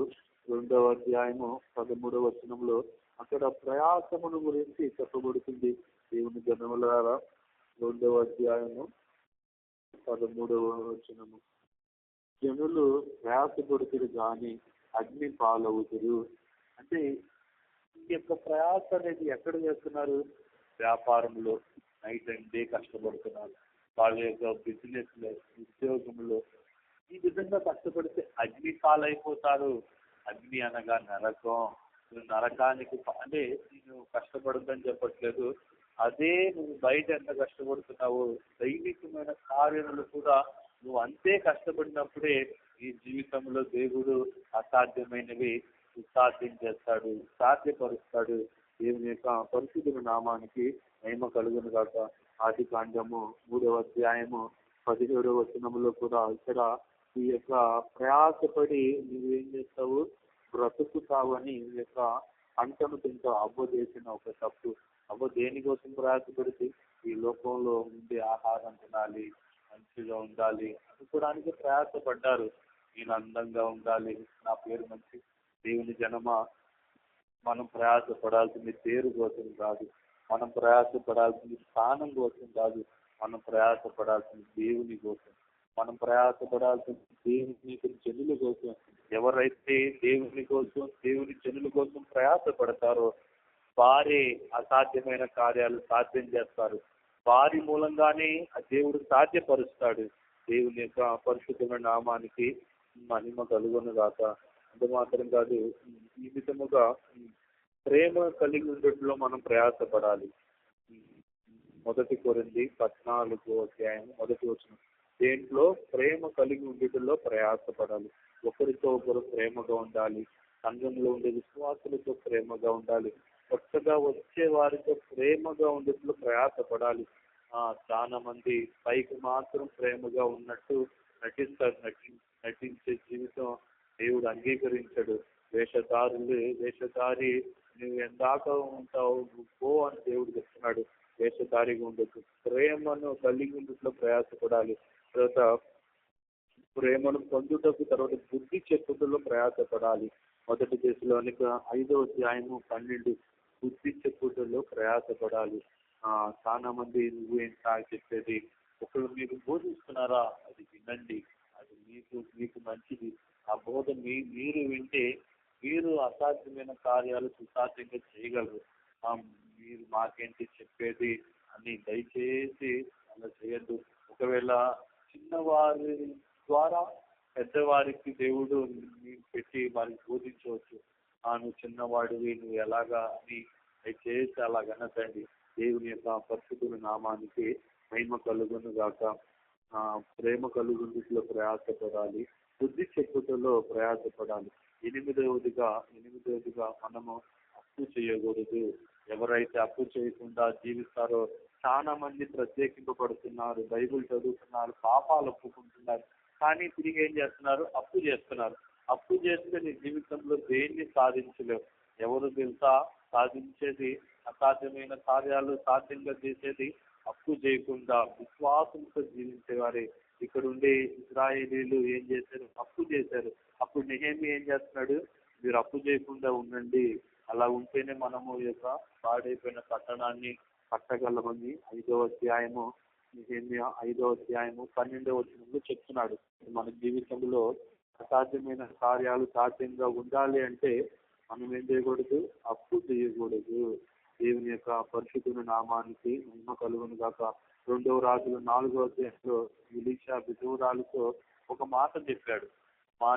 S1: 2వ అధ్యాయము 13వ వచనంలో అక్కడ ప్రయాసమును గురించి చెప్పబడుతుంది. దేవుని జనములారా 2వ అధ్యాయము 13వ వచనము, జనులు ప్రయాసపడుతురు గాని అగ్ని పాలవుతురు. అంటే ఈ యొక్క ప్రయాస అనేది ఎక్కడ చేస్తున్నారు? వ్యాపారంలో నైట్ అండ్ డే కష్టపడుతున్నారు. వాళ్ళ యొక్క బిజినెస్ లో, ఉద్యోగంలో ఈ విధంగా కష్టపడితే అగ్ని పాలైపోతారు. అగ్ని అనగా నరకం. నరకానికి అంటే నేను కష్టపడద్దని చెప్పట్లేదు. అదే నువ్వు బయట ఎంత కష్టపడుతున్నావు, దైవికమైన కార్యములు కూడా నువ్వు అంతే కష్టపడినప్పుడే ఈ జీవితంలో దేవుడు అసాధ్యమైనవి సాధ్యం చేస్తాడు, సాధ్యపరుస్తాడు. దేవుని యొక్క పరిశుద్ధ నామానికి మహిమ కలుగును గాక. ఆదికాండము 3వ అధ్యాయము 17వ వచనంలో కూడా ఇక్కడ ఈ యొక్క ప్రయాసపడి నువ్వేం చేస్తావు? బ్రతుకుతావని ఈ యొక్క పంటను తింటావు. అవ్వ చేసిన ఒక తప్పు. అవ్వ దేనికోసం ప్రయాసపడితే ఈ లోకంలో ఉండే ఆహారం తినాలి, మంచిగా ఉండాలి అనుకోవడానికి ప్రయాసపడ్డారు. నేను అందంగా ఉండాలి, నా పేరు మంచి. దేవుని జనమా, మనం ప్రయాసపడాల్సింది పేరు కోసం కాదు, మనం ప్రయాసపడాల్సింది స్థానం కోసం కాదు, మనం ప్రయాసపడాల్సింది దేవుని కోసం, మనం ప్రయాసపడాల్సింది దేవుని జనుల కోసం. ఎవరైతే దేవుని కోసం, దేవుని జనుల కోసం ప్రయాసపడతారో వారే అసాధ్యమైన కార్యాలు సాధ్యం చేస్తారు. వారి మూలంగానే ఆ దేవుడు సాధ్యపరుస్తాడు. దేవుని యొక్క పరిశుద్ధమైన నామానికి మహిమ కలుగును గాక. అంత మాత్రం కాదు, ఈ విధముగా ప్రేమ కలిగి ఉండటంలో మనం ప్రయాసపడాలి. 1 కొరింథీ 14వ అధ్యాయం 1వ వచనం, దేంట్లో ప్రేమ కలిగి ఉండటంలో ప్రయాసపడాలి. ఒకరితో ఒకరు ప్రేమగా ఉండాలి. సంఘంలో ఉండే విశ్వాసులతో ప్రేమగా ఉండాలి. కొత్తగా వచ్చే వారితో ప్రేమగా ఉండేట్లు ప్రయాసపడాలి. చాలా మంది పైకి మాత్రం ప్రేమగా ఉన్నట్టు నటిస్తారు. నటించే జీవితం దేవుడు అంగీకరించడు. వేషధారి నువ్వు ఎందాక ఉంటావు, నువ్వు పో అని దేవుడు చెప్తున్నాడు. వేషధారిగా ఉండొచ్చు. ప్రేమను కలిగి ఉండేట్లో ప్రయాసపడాలి. తర్వాత ప్రేమను పొందుటకు, తర్వాత బుద్ధి చెప్పుటలో ప్రయాసపడాలి. 1 దశలోనిక 5వ అధ్యాయము 12, బుద్ధి చెప్పుటలో ప్రయాసపడాలి. చాలా మంది నువ్వేం చెప్పేది, ఒకళ్ళు మీకు బోధిస్తున్నారా, అది వినండి, అది మీకు మంచిది. ఆ బోధ మీరు వింటే మీరు అసాధ్యమైన కార్యాలు సుసాధ్యంగా చేయగలరు. మీరు మాకేంటి చెప్పేది అని దయచేసి అలా చేయద్దు. ఒకవేళ చిన్నవారి ద్వారా పెద్దవారికి దేవుడు పెట్టి వారికి బోధించవచ్చు. నువ్వు చిన్నవాడివి, నువ్వు ఎలాగా అని దయచేసి అలాగనకండి. దేవుని యొక్క పరిశుద్ధ నామానికి మహిమ కలుగును గాక. ప్రేమ కలుగుందులో ప్రయాసపడాలి, బుద్ధి చెప్పుటలో ప్రయాసపడాలి. ఎనిమిదవదిగా మనము అప్పు చేయకూడదు. ఎవరైతే అప్పు చేయకుండా జీవిస్తారో చాలా మంది ప్రత్యేకింపబడుతున్నారు, బైబిల్ చదువుతున్నారు, పాపాలు ఒప్పుకుంటున్నారు, కానీ తిరిగి ఏం చేస్తున్నారు? అప్పు చేస్తున్నారు. అప్పు చేస్తే నీ జీవితంలో దేన్ని సాధించలేవు. ఎవరు తెలుసా? సాధించేది, అసాధ్యమైన కార్యాలు సాధ్యంగా చేసేది అప్పు చేయకుండా విశ్వాసంతో జీవించేవారే. ఇక్కడ ఉండే ఇశ్రాయేలీలు ఏం చేశారు? అప్పు చేశారు. అప్పుడు నెహెమీయా ఏం చేస్తున్నాడు? మీరు అప్పు చేయకుండా ఉండండి, అలా ఉంటేనే మనము ఈ యొక్క పాడైపోయిన పట్టణాన్ని కట్టగలమని 5వ అధ్యాయము నెహెమీయా 5వ అధ్యాయము 12వ వచనంలో చెప్తున్నాడు. మన జీవితంలో అసాధ్యమైన కార్యాలు సాధ్యంగా ఉండాలి అంటే మనం ఏం చేయకూడదు? అప్పు చేయకూడదు. దేవుని యొక్క పరిశుద్ధ నామానికి మహిమ కలుగును గాక. 2వ రాజులు 4వ అధ్యాయంలో ఎలీషా విధవరాలతో ఒక మాట చెప్పాడు.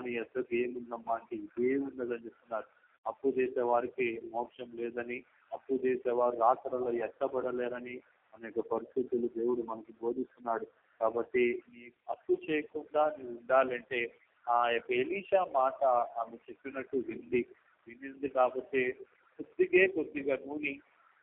S1: నీ యొక్కకు ఏముందమ్మా అంటే ఇదేమున్నదని చెప్తున్నారు. అప్పు చేసే వారికి మోక్షం లేదని, అప్పు చేసేవారు రాత్రులలో ఎత్తబడలేరని అనేక పరిస్థితులు దేవుడు మనకి బోధిస్తున్నాడు. కాబట్టి నీ అప్పు చేయకుండా నువ్వు ఉండాలంటే ఆ యొక్క ఎలీషా మాట ఆమె చెప్పినట్టు వినింది కాబట్టి కొద్దిగా నూనె,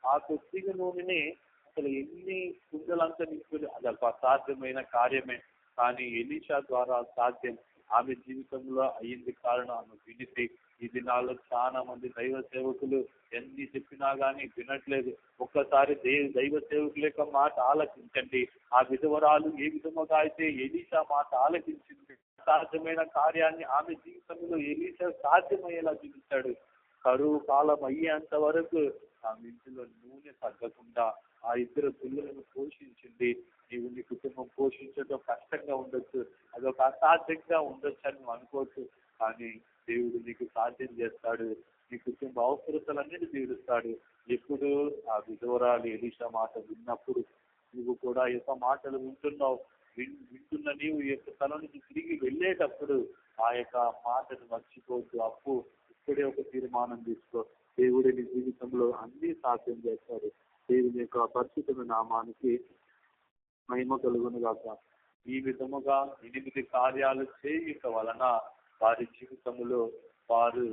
S1: ఆ కొద్దిగా నూనెని అసలు ఎన్ని కుండలంతా నింపులు, అది ఒక అసాధ్యమైన కార్యమే, కానీ ఎలీషా ద్వారా సాధ్యం. ఆమె జీవితంలో అయ్యింది కారణం ఆమె వినితి. ఈ దినాల్లో చాలా మంది దైవ సేవకులు ఎన్ని చెప్పినా కానీ వినట్లేదు. ఒక్కసారి దైవ సేవకుల యొక్క మాట ఆలకించండి. ఆ విధవరాలు ఏ విధముగా అయితే ఎలీషా మాట ఆలకించింది, అసాధ్యమైన కార్యాన్ని ఆమె జీవితంలో ఎలీషా సాధ్యమయ్యేలా జీవించాడు. కరువు కాలం అయ్యేంత వరకు ఆమె ఇంటిలో నూనె తగ్గకుండా ఆ 2 పిల్లలను పోషించింది. నీవు నీ కుటుంబం పోషించడం కష్టంగా ఉండొచ్చు, అదొక అసాధ్యంగా ఉండొచ్చు అని నువ్వు అనుకోవచ్చు, కానీ దేవుడు నీకు సాధ్యం చేస్తాడు. నీ కుటుంబ అవసరతలన్నీ తీరుస్తాడు. ఎప్పుడు ఆ విధవరాలు ఎలీషా మాట విన్నప్పుడు నువ్వు కూడా ఈ యొక్క మాటలు వింటున్నావు. వింటున్న నీవు ఈ యొక్క స్థలం నుంచి తిరిగి వెళ్ళేటప్పుడు ఆ యొక్క మాటను మర్చిపోవద్దు. అప్పు ఇక్కడే ఒక తీర్మానం తీసుకో. దేవుడి నీ జీవితంలో అన్ని సాధ్యం చేస్తాడు. దేవుని యొక్క పరిశుద్ధ నామానికి మహిమ కలుగును గాక. ఈ విధముగా 8 కార్యాలు చేయుట వలన వారి జీవితంలో వారు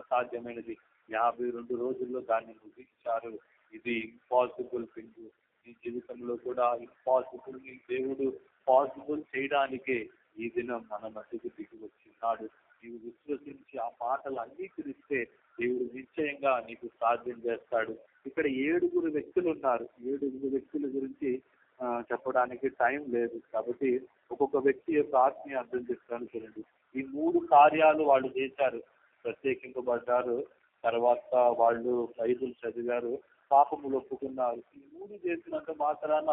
S1: అసాధ్యమైనది 52 రోజుల్లో దాన్ని ముగించారు. ఇది ఇంపాసిబుల్ థింగ్. ఈ జీవితంలో కూడా ఇంపాసిబుల్ ని దేవుడు పాసిబుల్ చేయడానికే ఈ దినం మన మధ్యకు దిగి వచ్చిన్నాడు. నీవు విశ్వసించి ఆ మాటలు అంగీకరిస్తే దేవుడు నిశ్చయంగా నీకు సాధ్యం చేస్తాడు. ఇక్కడ 7 వ్యక్తులు ఉన్నారు. 7 వ్యక్తుల గురించి చెప్పడానికి టైం లేదు కాబట్టి ఒక్కొక్క వ్యక్తి యొక్క ఆత్మీయ అర్థం చేస్తాను చూడండి. ఈ 3 కార్యాలు వాళ్ళు చేశారు, ప్రత్యేకింపబడ్డారు, తర్వాత వాళ్ళు బైబిల్ చదివారు, పాపములు ఒప్పుకున్నారు. ఈ 3 చేసినంత మాత్రాన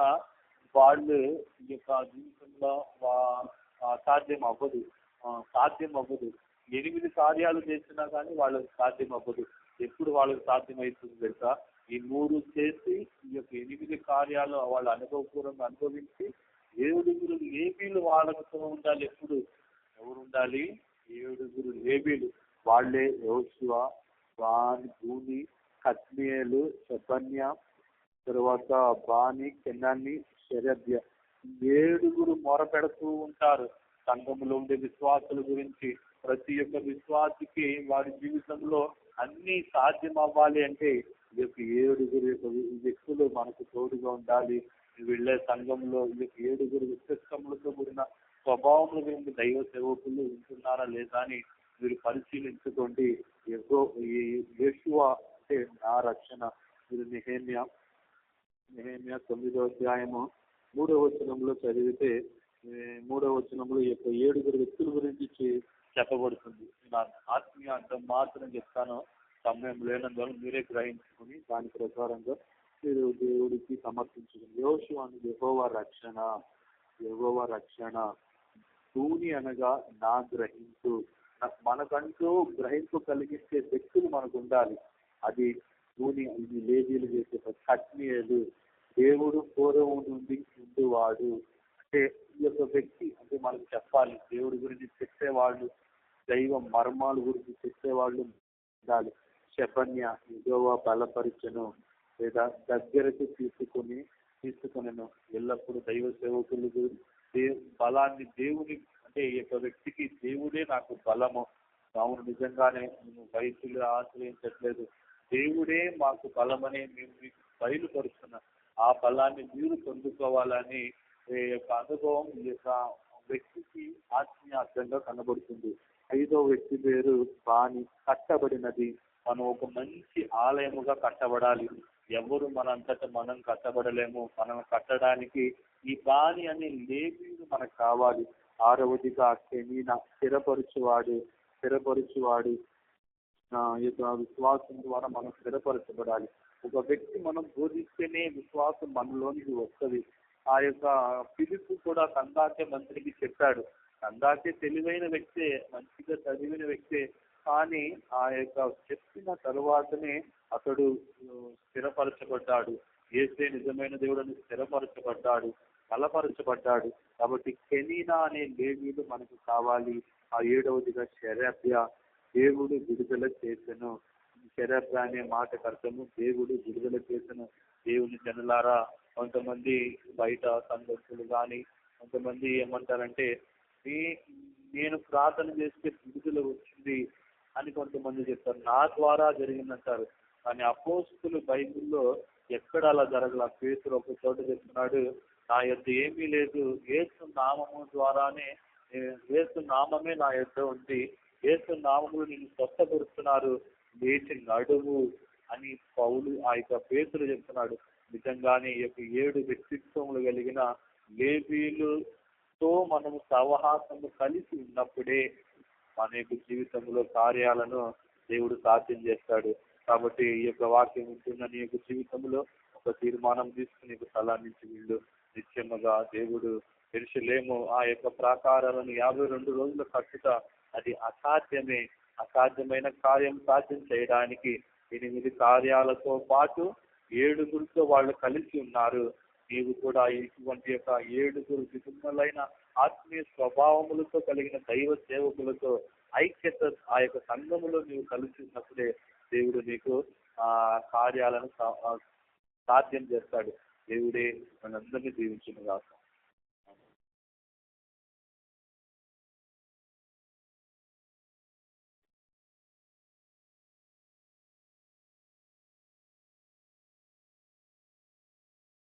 S1: వాళ్ళు ఈ యొక్క జీవితంలో సాధ్యం అవ్వదు. 8 కార్యాలు చేసినా కానీ వాళ్ళకి సాధ్యం అవ్వదు. ఎప్పుడు వాళ్ళకి సాధ్యమవుతుంది తెలుసా? ఈ 3 చేసి ఈ యొక్క 8 కార్యాలు వాళ్ళు అనుభవపూర్వంగా అనుభవించి 7 లేవీలు వాళ్ళతో ఉండాలి. ఎప్పుడు ఎవరు ఉండాలి? 7 లేవీలు. వాళ్ళే యెహోషువ, బూని, కద్మియేలు, షెబన్యా, తర్వాత బాని, కెనాని, షెరెబ్యా. 7 మొరపెడుతూ ఉంటారు సంఘంలో ఉండే విశ్వాసుల గురించి. ప్రతి ఒక్క విశ్వాసికి వారి జీవితంలో అన్ని సాధ్యం అవ్వాలి అంటే ఈ యొక్క 7 వ్యక్తులు మనకు తోడుగా ఉండాలి. వెళ్ళే సంఘంలో ఈ యొక్క 7 వ్యక్తిత్వములతో కూడిన స్వభావముల గురించి దైవ సేవకులు ఉంటున్నారా లేదా అని మీరు పరిశీలించుకోండి. యేషువ అంటే నా రక్షణ. మీరు నెహెమ్యా 9వ అధ్యాయము 3వ వచనంలో చదివితే 3వ వచనంలో ఈ యొక్క 7 వ్యక్తుల గురించి చెప్పబడుతుంది. నా ఆత్మీయ అర్థం మాత్రం చెప్తాను, సమయం లేనందువల్ల మీరే గ్రహించుకుని దాని ప్రకారంగా మీరు దేవుడికి సమర్పించుకుని. యోషువ అని యెహోవా రక్షణ. భూమి అనగా నా గ్రహింపు. మనకంటూ గ్రహింపు కలిగించే వ్యక్తులు మనకు ఉండాలి. అది భూమి, ఇది లేవీలు చేసే కద్మియేలు. దేవుడు పూర్వం నుండి ఉండేవాడు అంటే ఈ యొక్క వ్యక్తి అంటే మనకు చెప్పాలి. దేవుడి గురించి చెప్పేవాళ్ళు, దైవ మర్మాల గురించి చెప్పేవాళ్ళు ఉండాలి. షెబన్యా, యెహోవా బలపరిచెను లేదా దగ్గరకు తీసుకొనను. ఎల్లప్పుడూ దైవ సేవకులు బలాన్ని దేవుని అంటే ఈ యొక్క వ్యక్తికి దేవుడే నాకు బలము, అవును నిజంగానే మేము వయసులు ఆశ్రయించట్లేదు, దేవుడే మాకు బలమని మేము మీకు బయలుపరుస్తున్నాం, ఆ బలాన్ని మీరు పొందుకోవాలని ఈ యొక్క అనుభవం ఈ యొక్క వ్యక్తికి ఆత్మీయార్థంగా కనబడుతుంది. 5వ వ్యక్తి పేరు బాణి. కట్టబడినది. మనం ఒక మంచి ఆలయముగా కట్టబడాలి. ఎవరు మనంతట మనం కట్టబడలేము. మనం కట్టడానికి ఈ బాణి అనే లేవీయుడు మనకు కావాలి. 6వదిగా కెమీనా. స్థిరపరచువాడు ఈ యొక్క విశ్వాసం ద్వారా మనం స్థిరపరచబడాలి. ఒక వ్యక్తి మనం బోధిస్తేనే విశ్వాసం మనలోనికి వస్తుంది. ఆ యొక్క ఫిలిప్పు కూడా కందాకే మంత్రికి చెప్పాడు. కందాకే తెలివైన వ్యక్తే, మంచిగా చదివిన వ్యక్తే, కానీ ఆ యొక్క చెప్పిన తరువాతనే అతడు స్థిరపరచబడ్డాడు. యేసే నిజమైన దేవుడని స్థిరపరచబడ్డాడు, బలపరచబడ్డాడు. కాబట్టి కెనీనా అనే లేవీయుడు మనకు కావాలి. ఆ 7వదిగా షెరెబ్యా. దేవుడు విడుదల చేసెను. షెరెబ్యా అనే మాటకు అర్థము దేవుడు విడుదల చేసెను. దేవుని జనులారా, కొంతమంది బయట సంఘస్థులు కానీ కొంతమంది ఏమంటారంటే నేను ప్రార్థన చేస్తే విడుదల వచ్చింది అని కొంతమంది చెప్తారు, నా ద్వారా జరిగిందంటారు. కానీ అపోస్తులు బైబిల్లో ఎక్కడ అలా జరగల. పేతురు ఒక చోట చెప్తున్నాడు, నా యొద్ద ఏమీ లేదు, యేసు నామము ద్వారానే, యేసు నామమే నా యొద్ద ఉంది, యేసు నామములు నేను స్వస్థపరుస్తున్నారు, లేచి నడువు అని పౌలు ఆ యొక్క పేతురు చెప్తున్నాడు. నిజంగానే ఈ యొక్క 7 వ్యక్తిత్వములు కలిగిన లేవీయులతో మనము సహవాసము కలిసి ఉన్నప్పుడే మన యొక్క జీవితంలో కార్యాలను దేవుడు సాధ్యం చేస్తాడు. కాబట్టి ఈ యొక్క వాక్యం ఉంటున్న నీ యొక్క జీవితంలో ఒక తీర్మానం తీసుకుని నీకు స్థలాన్ని నుంచి వీళ్ళు నిత్యముగా దేవుడు యెరూషలేము ఆ యొక్క ప్రాకారాలను 52 రోజులు కట్టుట అది అసాధ్యమే. అసాధ్యమైన కార్యం సాధ్యం చేయడానికి 8 కార్యాలతో పాటు 7గురితో వాళ్ళు కలిసి ఉన్నారు. నీవు కూడా ఇటువంటి యొక్క 7 విభిన్నమైన ఆత్మీయ స్వభావములతో కలిగిన దైవ సేవకులతో ఐక్యత ఆ యొక్క సంఘములో నీవు కలిసి ఉన్నప్పుడే దేవుడు నీకు ఆ కార్యాలను సాధ్యం చేస్తాడు. దేవుడే మనందరినీ దీవించును గాక.